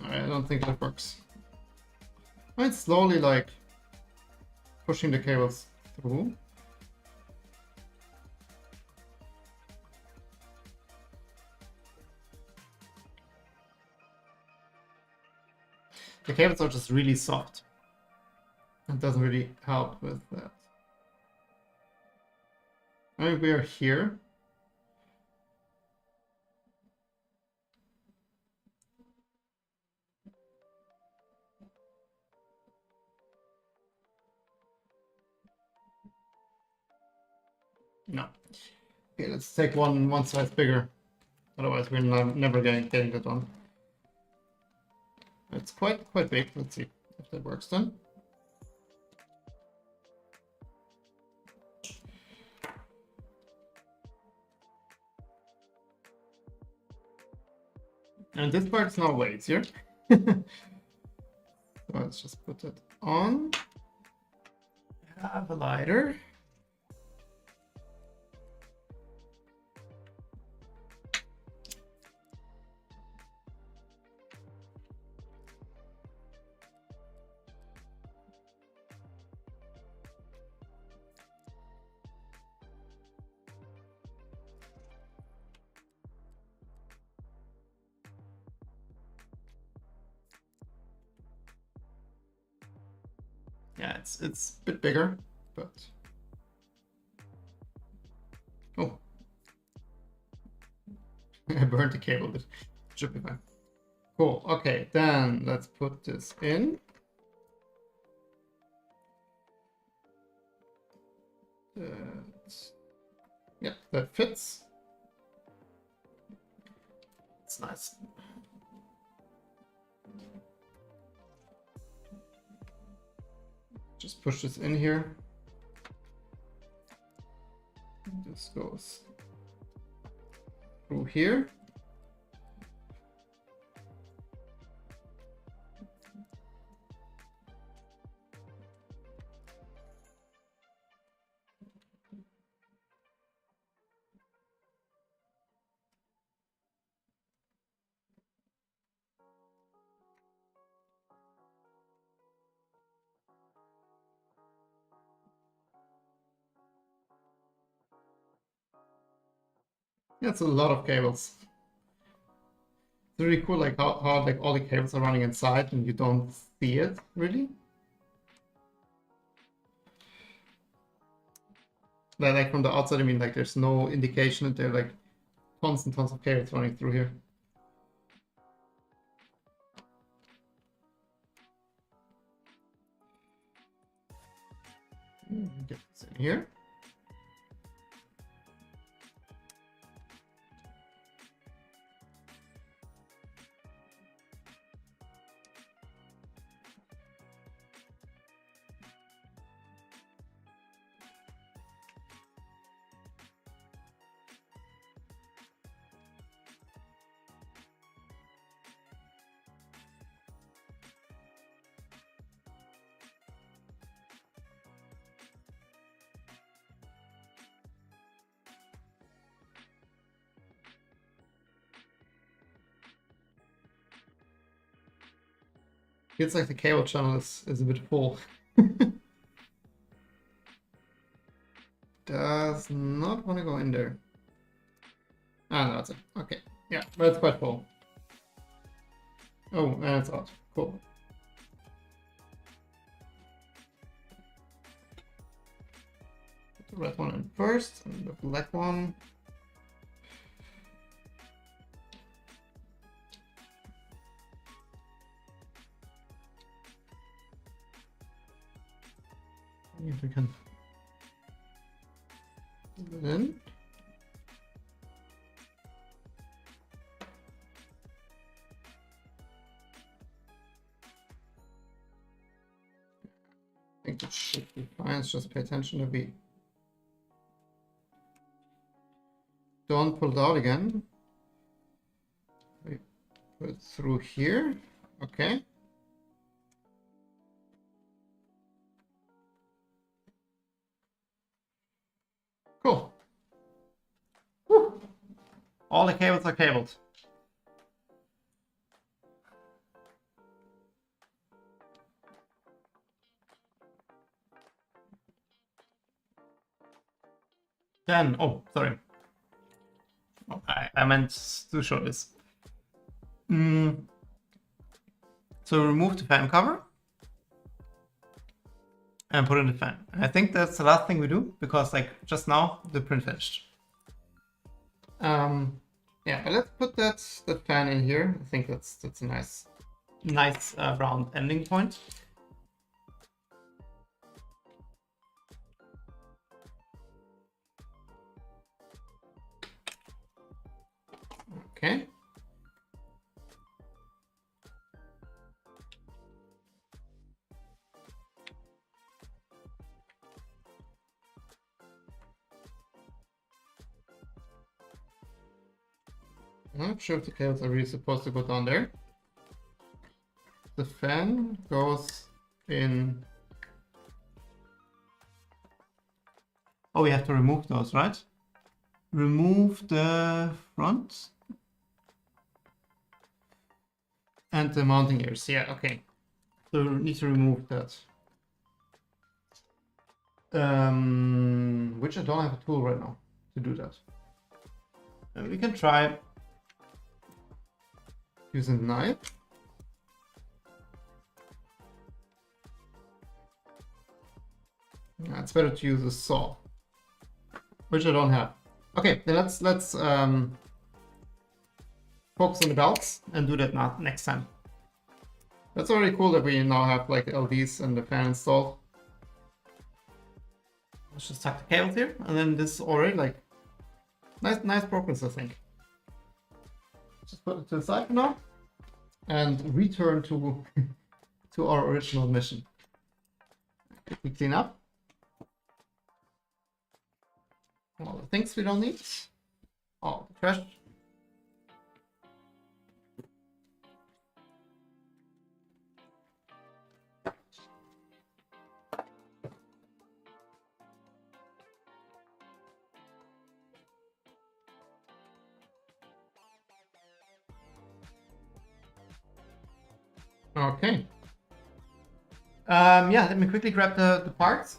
I don't think that works. I'm slowly like pushing the cables through. The cables are just really soft. It doesn't really help with that. I mean, we are here. No. Okay, let's take one size bigger. Otherwise, we're never getting that done. It's quite big. Let's see if that works then. And this part is now way easier. So let's just put it on. Have a lighter. Yeah, it's a bit bigger, but oh, I burned the cable, but it should be fine. Cool. Okay, then let's put this in. Yeah, that fits. It's nice. Just push this in here. This goes through here. That's a lot of cables. It's really cool, like how like all the cables are running inside and you don't see it really. Like from the outside, I mean, like there's no indication that there are like tons and tons of cables running through here. Get this in here. Feels like the cable channel is a bit full. Does not want to go in there. Ah, no, that's it. Okay. Yeah, but it's quite full. Oh, and it's out. Cool. Put the red one in first, and the black one. If we can put it in. I think it should be fine. It's just pay attention that we don't pull it out again. We put it through here. Okay. Cool. Whew. All the cables are cabled. Then, oh, sorry. Oh, I meant to show this. So remove the fan cover and put in the fan. And I think that's the last thing we do because, like, just now the print finished. Yeah, but let's put that fan in here. I think that's a nice round ending point. Okay. I'm not sure if the cables are really supposed to go down there. The fan goes in. Oh, we have to remove those, right? Remove the front and the mounting gears. Yeah, okay. So we need to remove that. Which I don't have a tool right now to do that. We can try using a knife. Yeah, it's better to use a saw, which I don't have. Okay, then let's focus on the belts and do that next time. That's already cool that we now have like LEDs and the fan installed. Let's just tuck the cables here, and then this is already like nice progress, I think. Just put it to the side for now and return to to our original mission. Quickly clean up all the things we don't need, all the trash. Okay. Yeah, let me quickly grab the parts.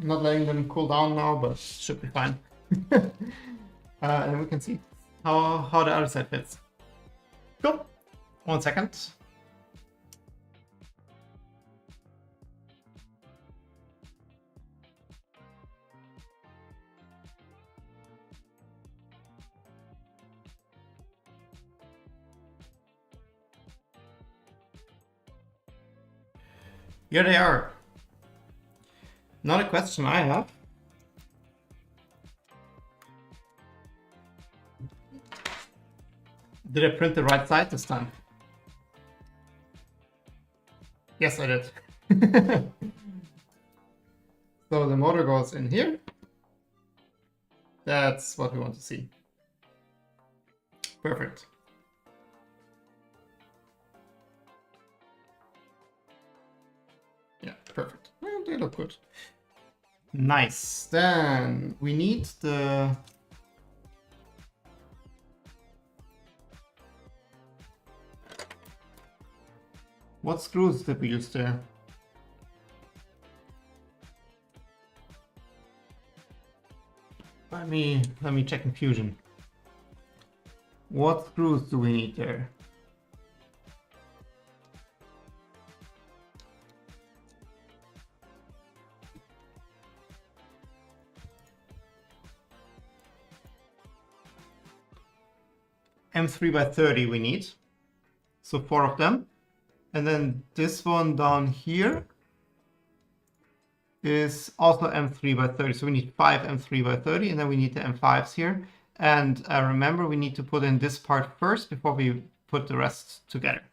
I'm not letting them cool down now, but should be fine. And we can see how the other side fits. Cool. 1 second. Here they are. Not a question I have. Did I print the right side this time? Yes, I did. So the motor goes in here. That's what we want to see. Perfect. Yeah, perfect. Well, they look good. Nice. Then we need the what screws did we use there? Let me check in Fusion. What screws do we need there? M3x30 we need, so 4 of them, and then this one down here is also M3 by 30. So we need 5 M3 by 30, and then we need the M5s here. And remember, we need to put in this part first before we put the rest together.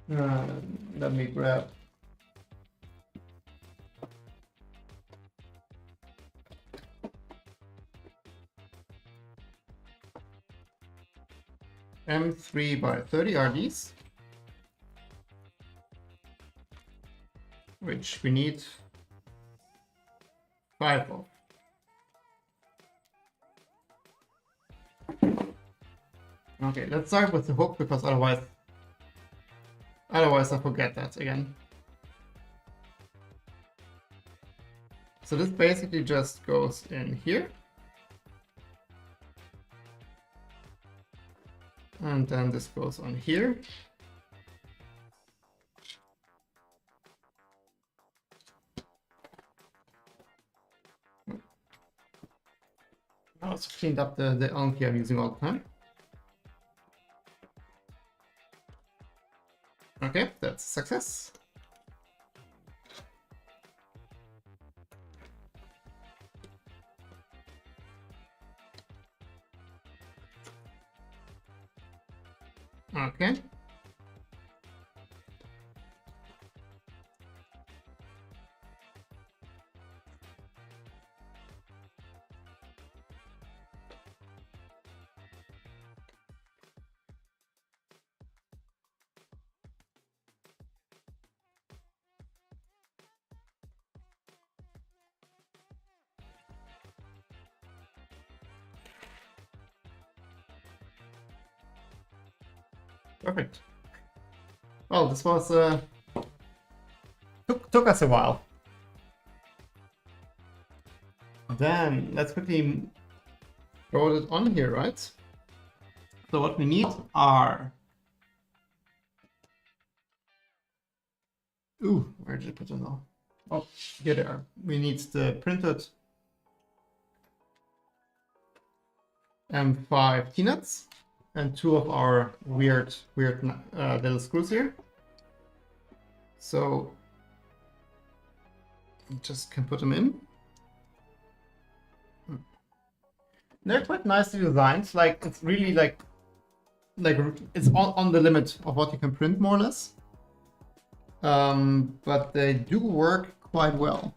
Let me grab M3 by 30 are these, which we need 5 of. Okay, let's start with the hook, because otherwise I forget that again. So this basically just goes in here. And then this goes on here. I also cleaned up the Anki I'm using all the time. Okay, that's a success. Okay. Perfect. Well, this was took us a while. Then let's quickly throw it on here, right? So what we need are... Ooh, where did I put them now? Oh, here they are. We need the printed M5 T-nuts and 2 of our weird little screws here. So just can put them in. They're quite nicely designed. Like, it's really like it's on the limit of what you can print, more or less. But they do work quite well.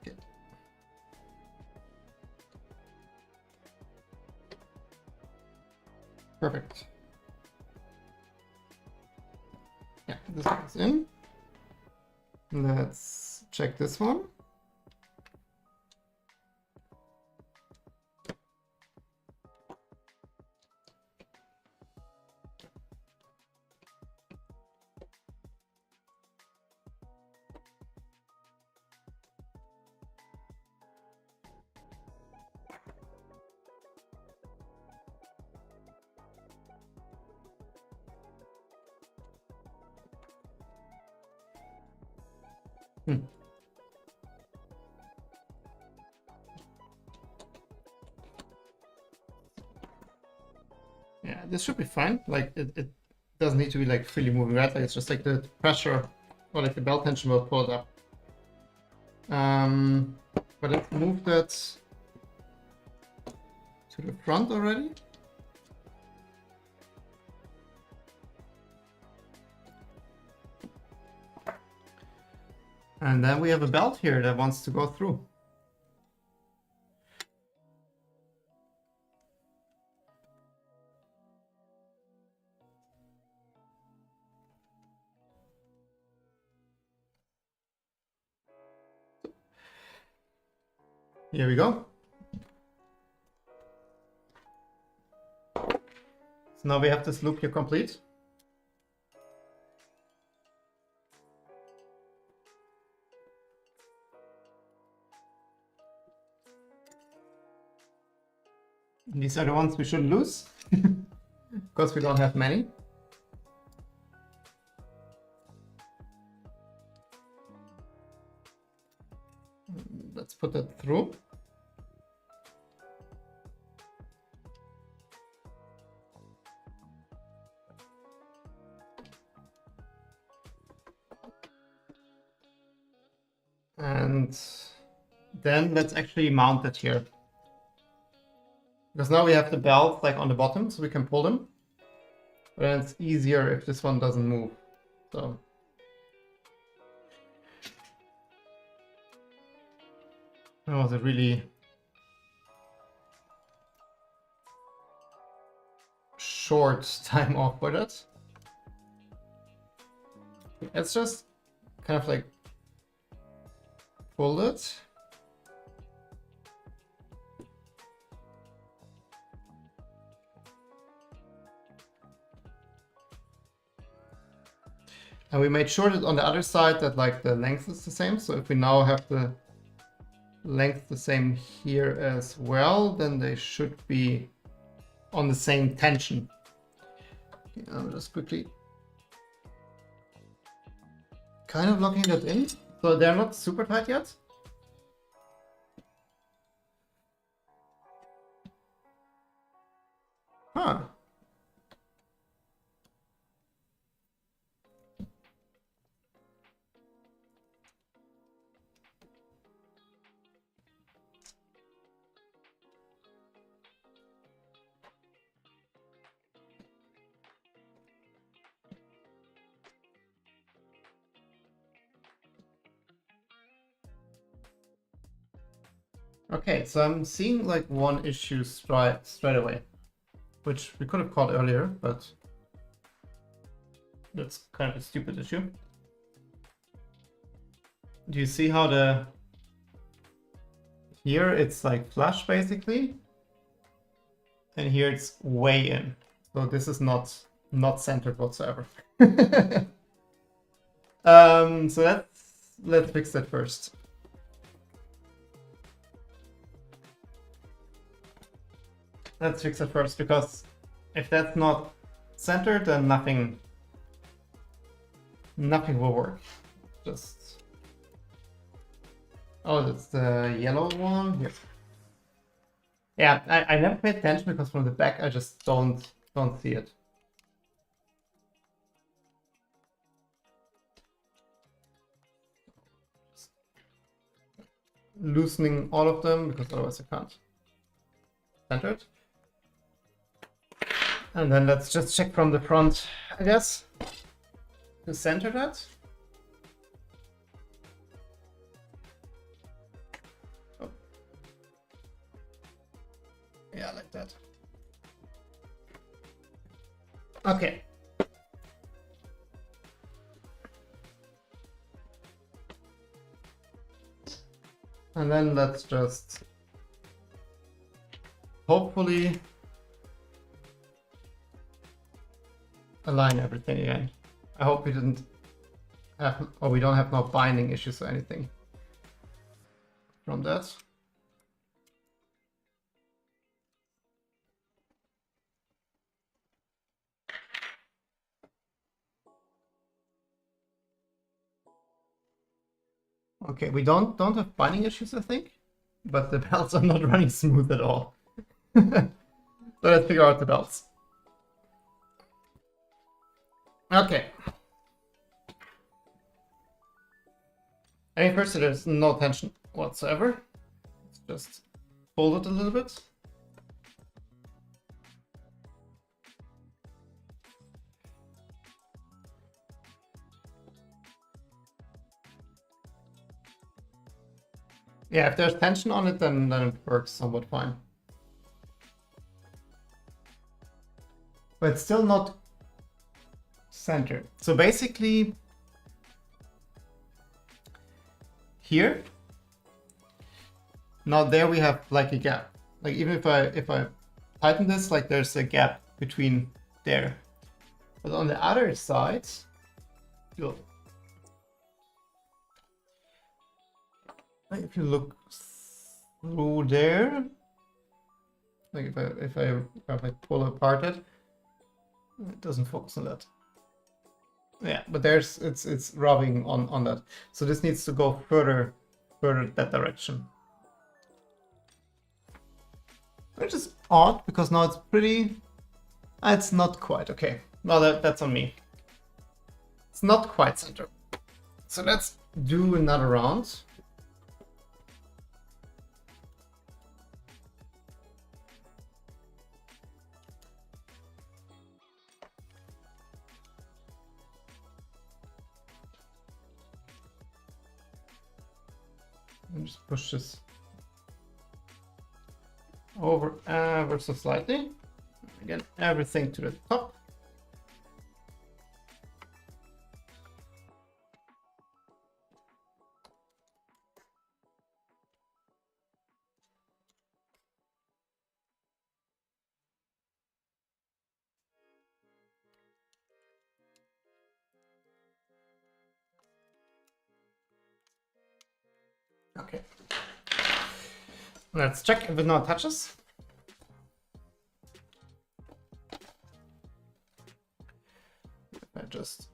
Okay. Perfect. Yeah, this goes in. Let's check this one. Yeah, this should be fine. Like it doesn't need to be like fully moving, right? Like it's just like the pressure or like the belt tension will pull it up. But let's move that to the front already. And then we have a belt here that wants to go through. Here we go. So now we have this loop here complete. These are the ones we should lose, because we don't have many. Let's put that through. And then let's actually mount it here. Because now we have the belt like on the bottom, so we can pull them. But then it's easier if this one doesn't move. So that was a really short time off for that. Let's just kind of like pull it. And we made sure that on the other side that like the length is the same. So if we now have the length the same here as well, then they should be on the same tension. Okay, I'll just quickly kind of locking that in. So they're not super tight yet. Huh. Okay, so I'm seeing like one issue straight away, which we could have caught earlier, but that's kind of a stupid issue. Do you see how the here it's like flush basically, and here it's way in. So this is not centered whatsoever. So let's fix that first. Let's fix it first, because if that's not centered, then nothing will work. Just oh, that's the yellow one here. Yeah, I never paid attention because from the back I just don't see it. Loosening all of them because otherwise I can't center it. And then let's just check from the front, I guess, to center that. Oh. Yeah, like that. Okay. And then let's just hopefully align everything again. I hope we didn't have, or we don't have no binding issues or anything from that. Okay, we don't have binding issues, I think, but the belts are not running smooth at all. So let's figure out the belts. Okay. I mean, first there's no tension whatsoever. Let's just fold it a little bit. Yeah, if there's tension on it, then it works somewhat fine. But it's still not centered. So basically, here, now there we have like a gap. Like even if I tighten this, like there's a gap between there. But on the other side, if you look through there, Like if I kind of like pull apart it doesn't focus on that. Yeah, but there's it's rubbing on that. So this needs to go further that direction. Which is odd because now it's pretty. It's not quite okay. Well, that's on me. It's not quite center. So let's do another round. And just push this over ever so slightly. Again, everything to the top. Okay. Let's check if it now touches. I just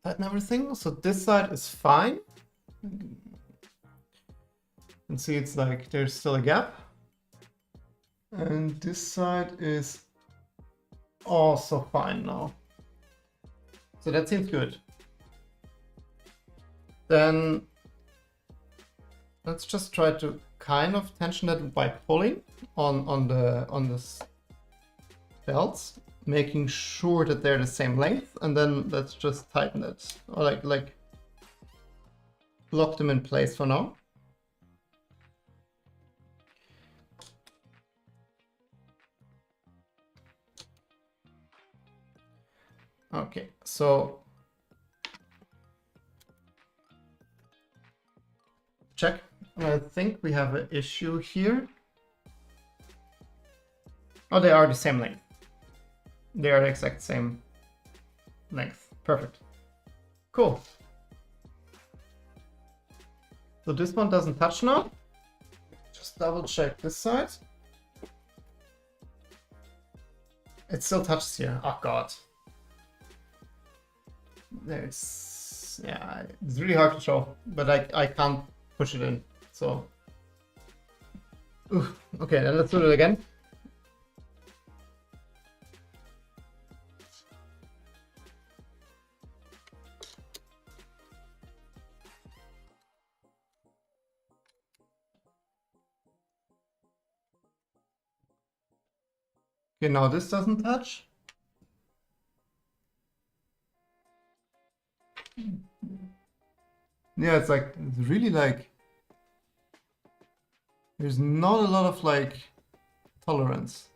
tighten everything. So this side is fine. You can see it's like there's still a gap. And this side is also fine now. So that seems good. Then let's just try to kind of tension that by pulling on the belts, making sure that they're the same length, and then let's just tighten it, or like lock them in place for now. Okay, so check. I think we have an issue here. Oh, they are the same length. They are the exact same length. Perfect. Cool. So this one doesn't touch now. Just double check this side. It still touches here. Oh god. There's, yeah, it's really hard to show, but I can't push it in. So, okay, then let's do it again. Okay, now this doesn't touch. Yeah, it's like, it's really like, there's not a lot of like tolerance.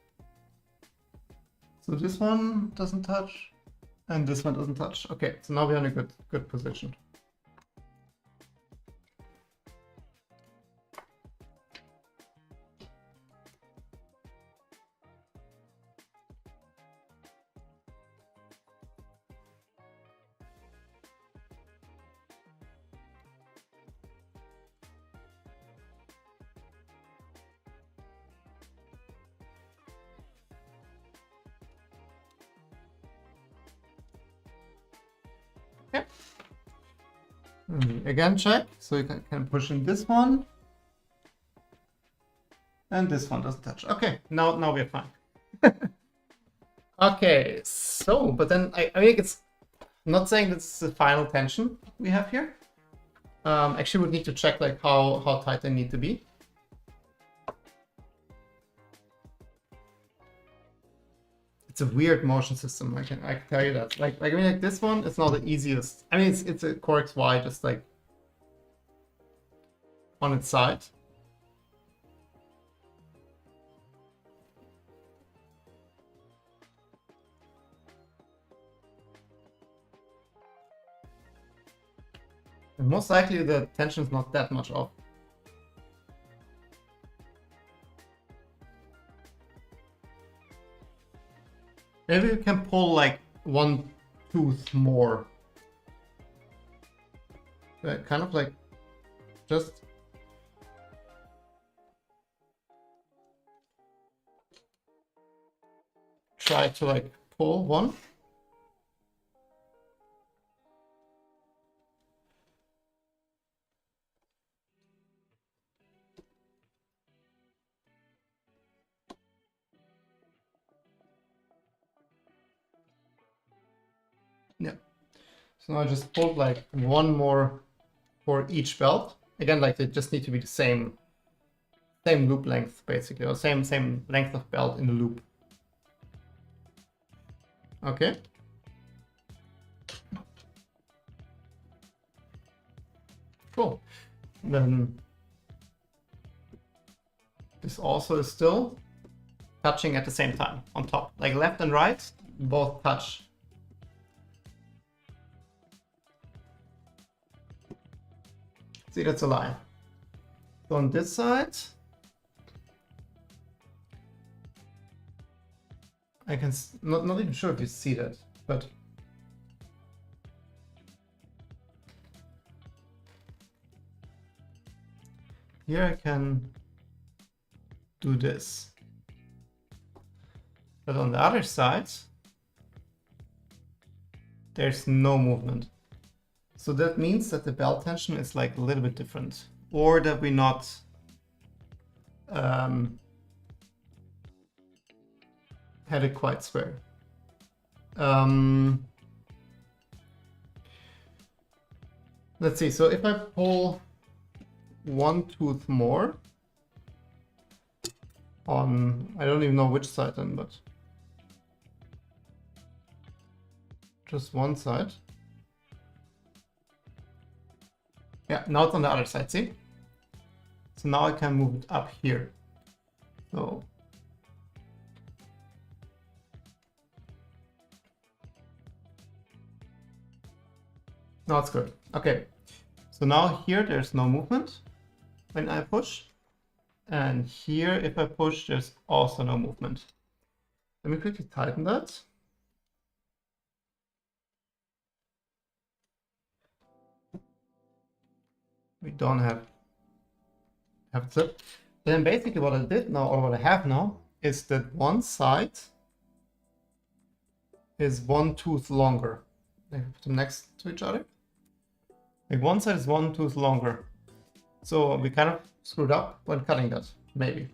So this one doesn't touch and this one doesn't touch. Okay, so now we're in a good position. Okay. Again, check. So you can push in this one. And this one doesn't touch. Okay, now we're fine. Okay, so, but then I mean, it's not saying this is the final tension we have here. Actually, we need to check like how tight they need to be. It's a weird motion system. I can tell you that. Like I mean, like this one, it's not the easiest. I mean, it's a Core XY just like on its side. And most likely the tension is not that much off. Maybe we can pull like one tooth more. Kind of like just try to like pull one. Yeah. So now I just pulled like one more for each belt. Again, like they just need to be the same loop length basically, or same length of belt in the loop. Okay. Cool. Then this also is still touching at the same time on top, like left and right both touch. See, that's a lie. So on this side, I can not even sure if you see that, but here I can do this. But on the other side, there's no movement. So that means that the belt tension is like a little bit different, or that we not had it quite square. Let's see. So if I pull one tooth more on, I don't even know which side then, but just one side. Yeah, now it's on the other side, see? So now I can move it up here. So now it's good. Okay, so now here there's no movement when I push. And here, if I push, there's also no movement. Let me quickly tighten that. We don't have zip. Then basically what I did now, or what I have now, is that one side is one tooth longer. Let me put them next to each other. Like one side is one tooth longer. So we kind of screwed up when cutting that, maybe.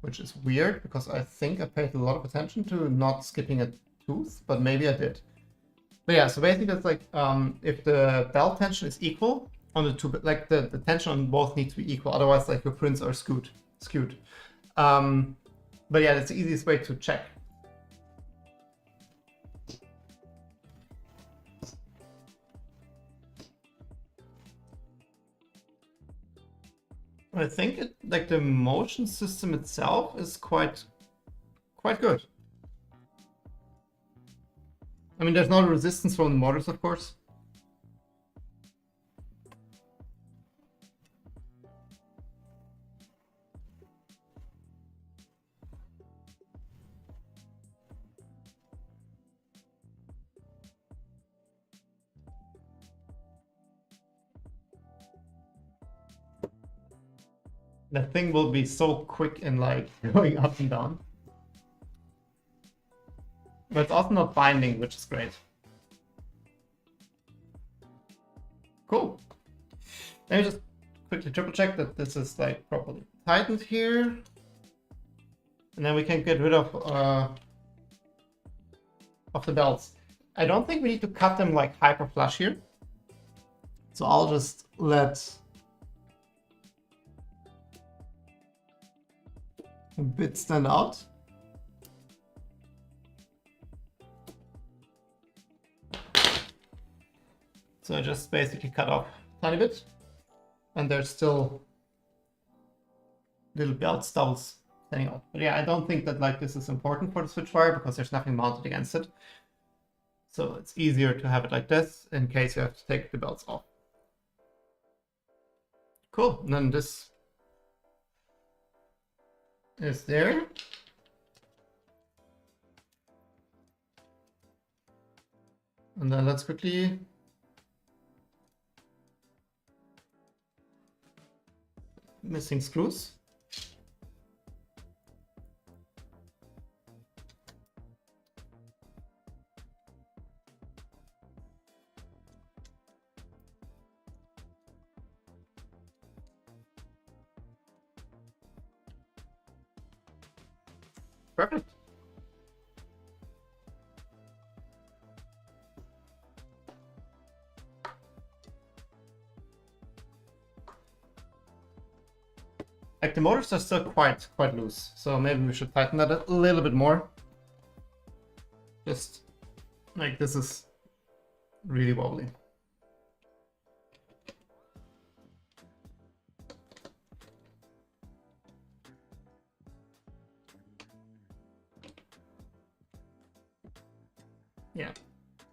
Which is weird, because I think I paid a lot of attention to not skipping a tooth, but maybe I did. But yeah, so basically it's like, if the belt tension is equal on the two, like the tension on both needs to be equal, otherwise like your prints are skewed. But yeah, that's the easiest way to check. I think it, like the motion system itself is quite good. I mean, there's no resistance from the motors, of course. That thing will be so quick in like going up and down. But it's also not binding, which is great. Cool. Let me just quickly triple check that this is like properly tightened here. And then we can get rid of the belts. I don't think we need to cut them like hyper flush here. So I'll just let a bit stand out. So I just basically cut off a tiny bit, and there's still little belt stubbles standing out. But yeah, I don't think that like this is important for the Switchwire because there's nothing mounted against it. So it's easier to have it like this in case you have to take the belts off. Cool, and then this is there. And then let's quickly missing screws. Perfect. Like the motors are still quite loose, so maybe we should tighten that a little bit more. Just like this is really wobbly. Yeah,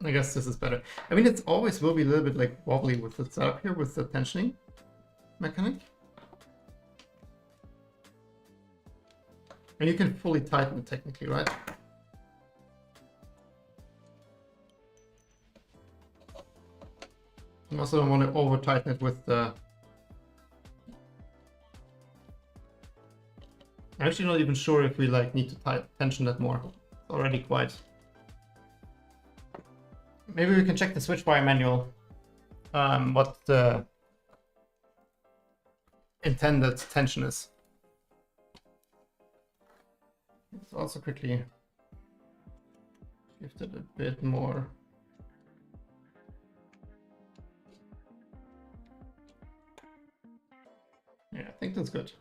I guess this is better. I mean, it always will be a little bit like wobbly with the setup here with the tensioning mechanic. And you can fully tighten it technically, right? I also don't want to over tighten it with the... I'm actually not even sure if we like need to tension that more. It's already quite... Maybe we can check the Switchwire manual, what the intended tension is. Let's also quickly shift it a bit more. Yeah, I think that's good.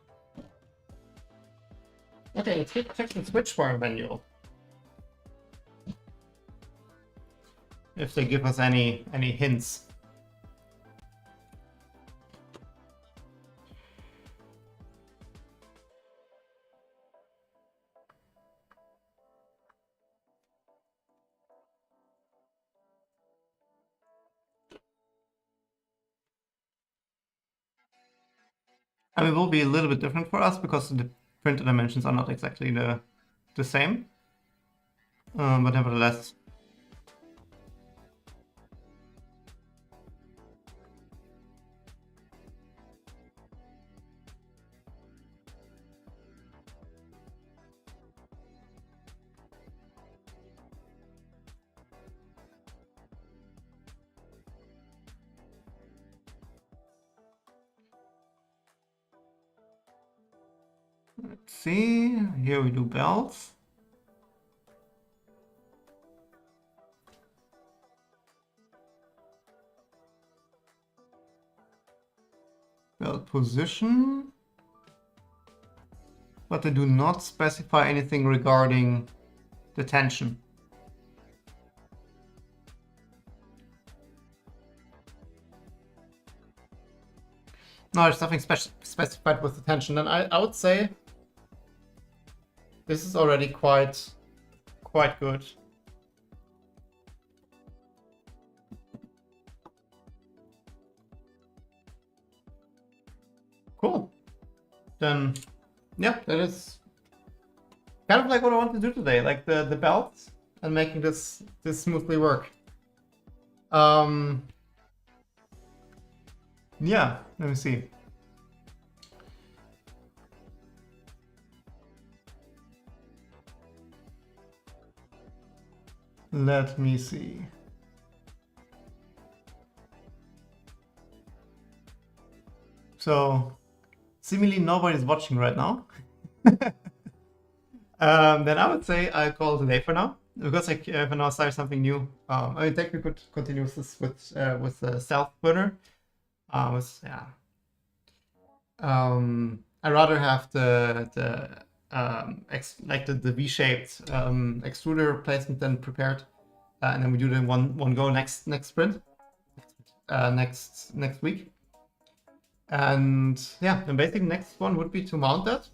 Okay, let's check the Switchwire manual. If they give us any hints. I mean, it will be a little bit different for us because the printer dimensions are not exactly the same. But nevertheless. Let's see, here we do belts. Belt position. But they do not specify anything regarding the tension. No, there's nothing specified with the tension, and I would say this is already quite good. Cool. Then, yeah, that is kind of like what I want to do today, like the belts and making this smoothly work. Yeah, let me see. Let me see. So, seemingly nobody's watching right now. Then I would say I'll call it a day for now, because I for now started something new. I mean, technically could continue this with the self burner. Yeah. I'd rather have the V-shaped extruder placement than prepared, and then we do the one go next sprint, next week. And yeah, then basically the next one would be to mount that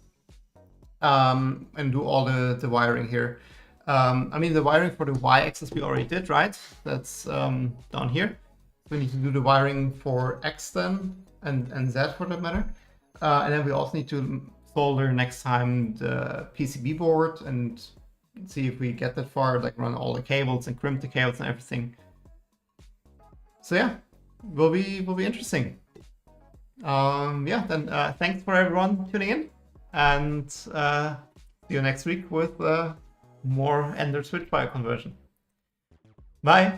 and do all the wiring here. I mean, the wiring for the Y-axis we already did, right? That's down here. We need to do the wiring for X then, and Z for that matter. And then we also need to solder next time the PCB board and see if we get that far, like run all the cables and crimp the cables and everything. So yeah, will be interesting. Yeah, then thanks for everyone tuning in, and see you next week with more Ender Switchwire conversion. Bye!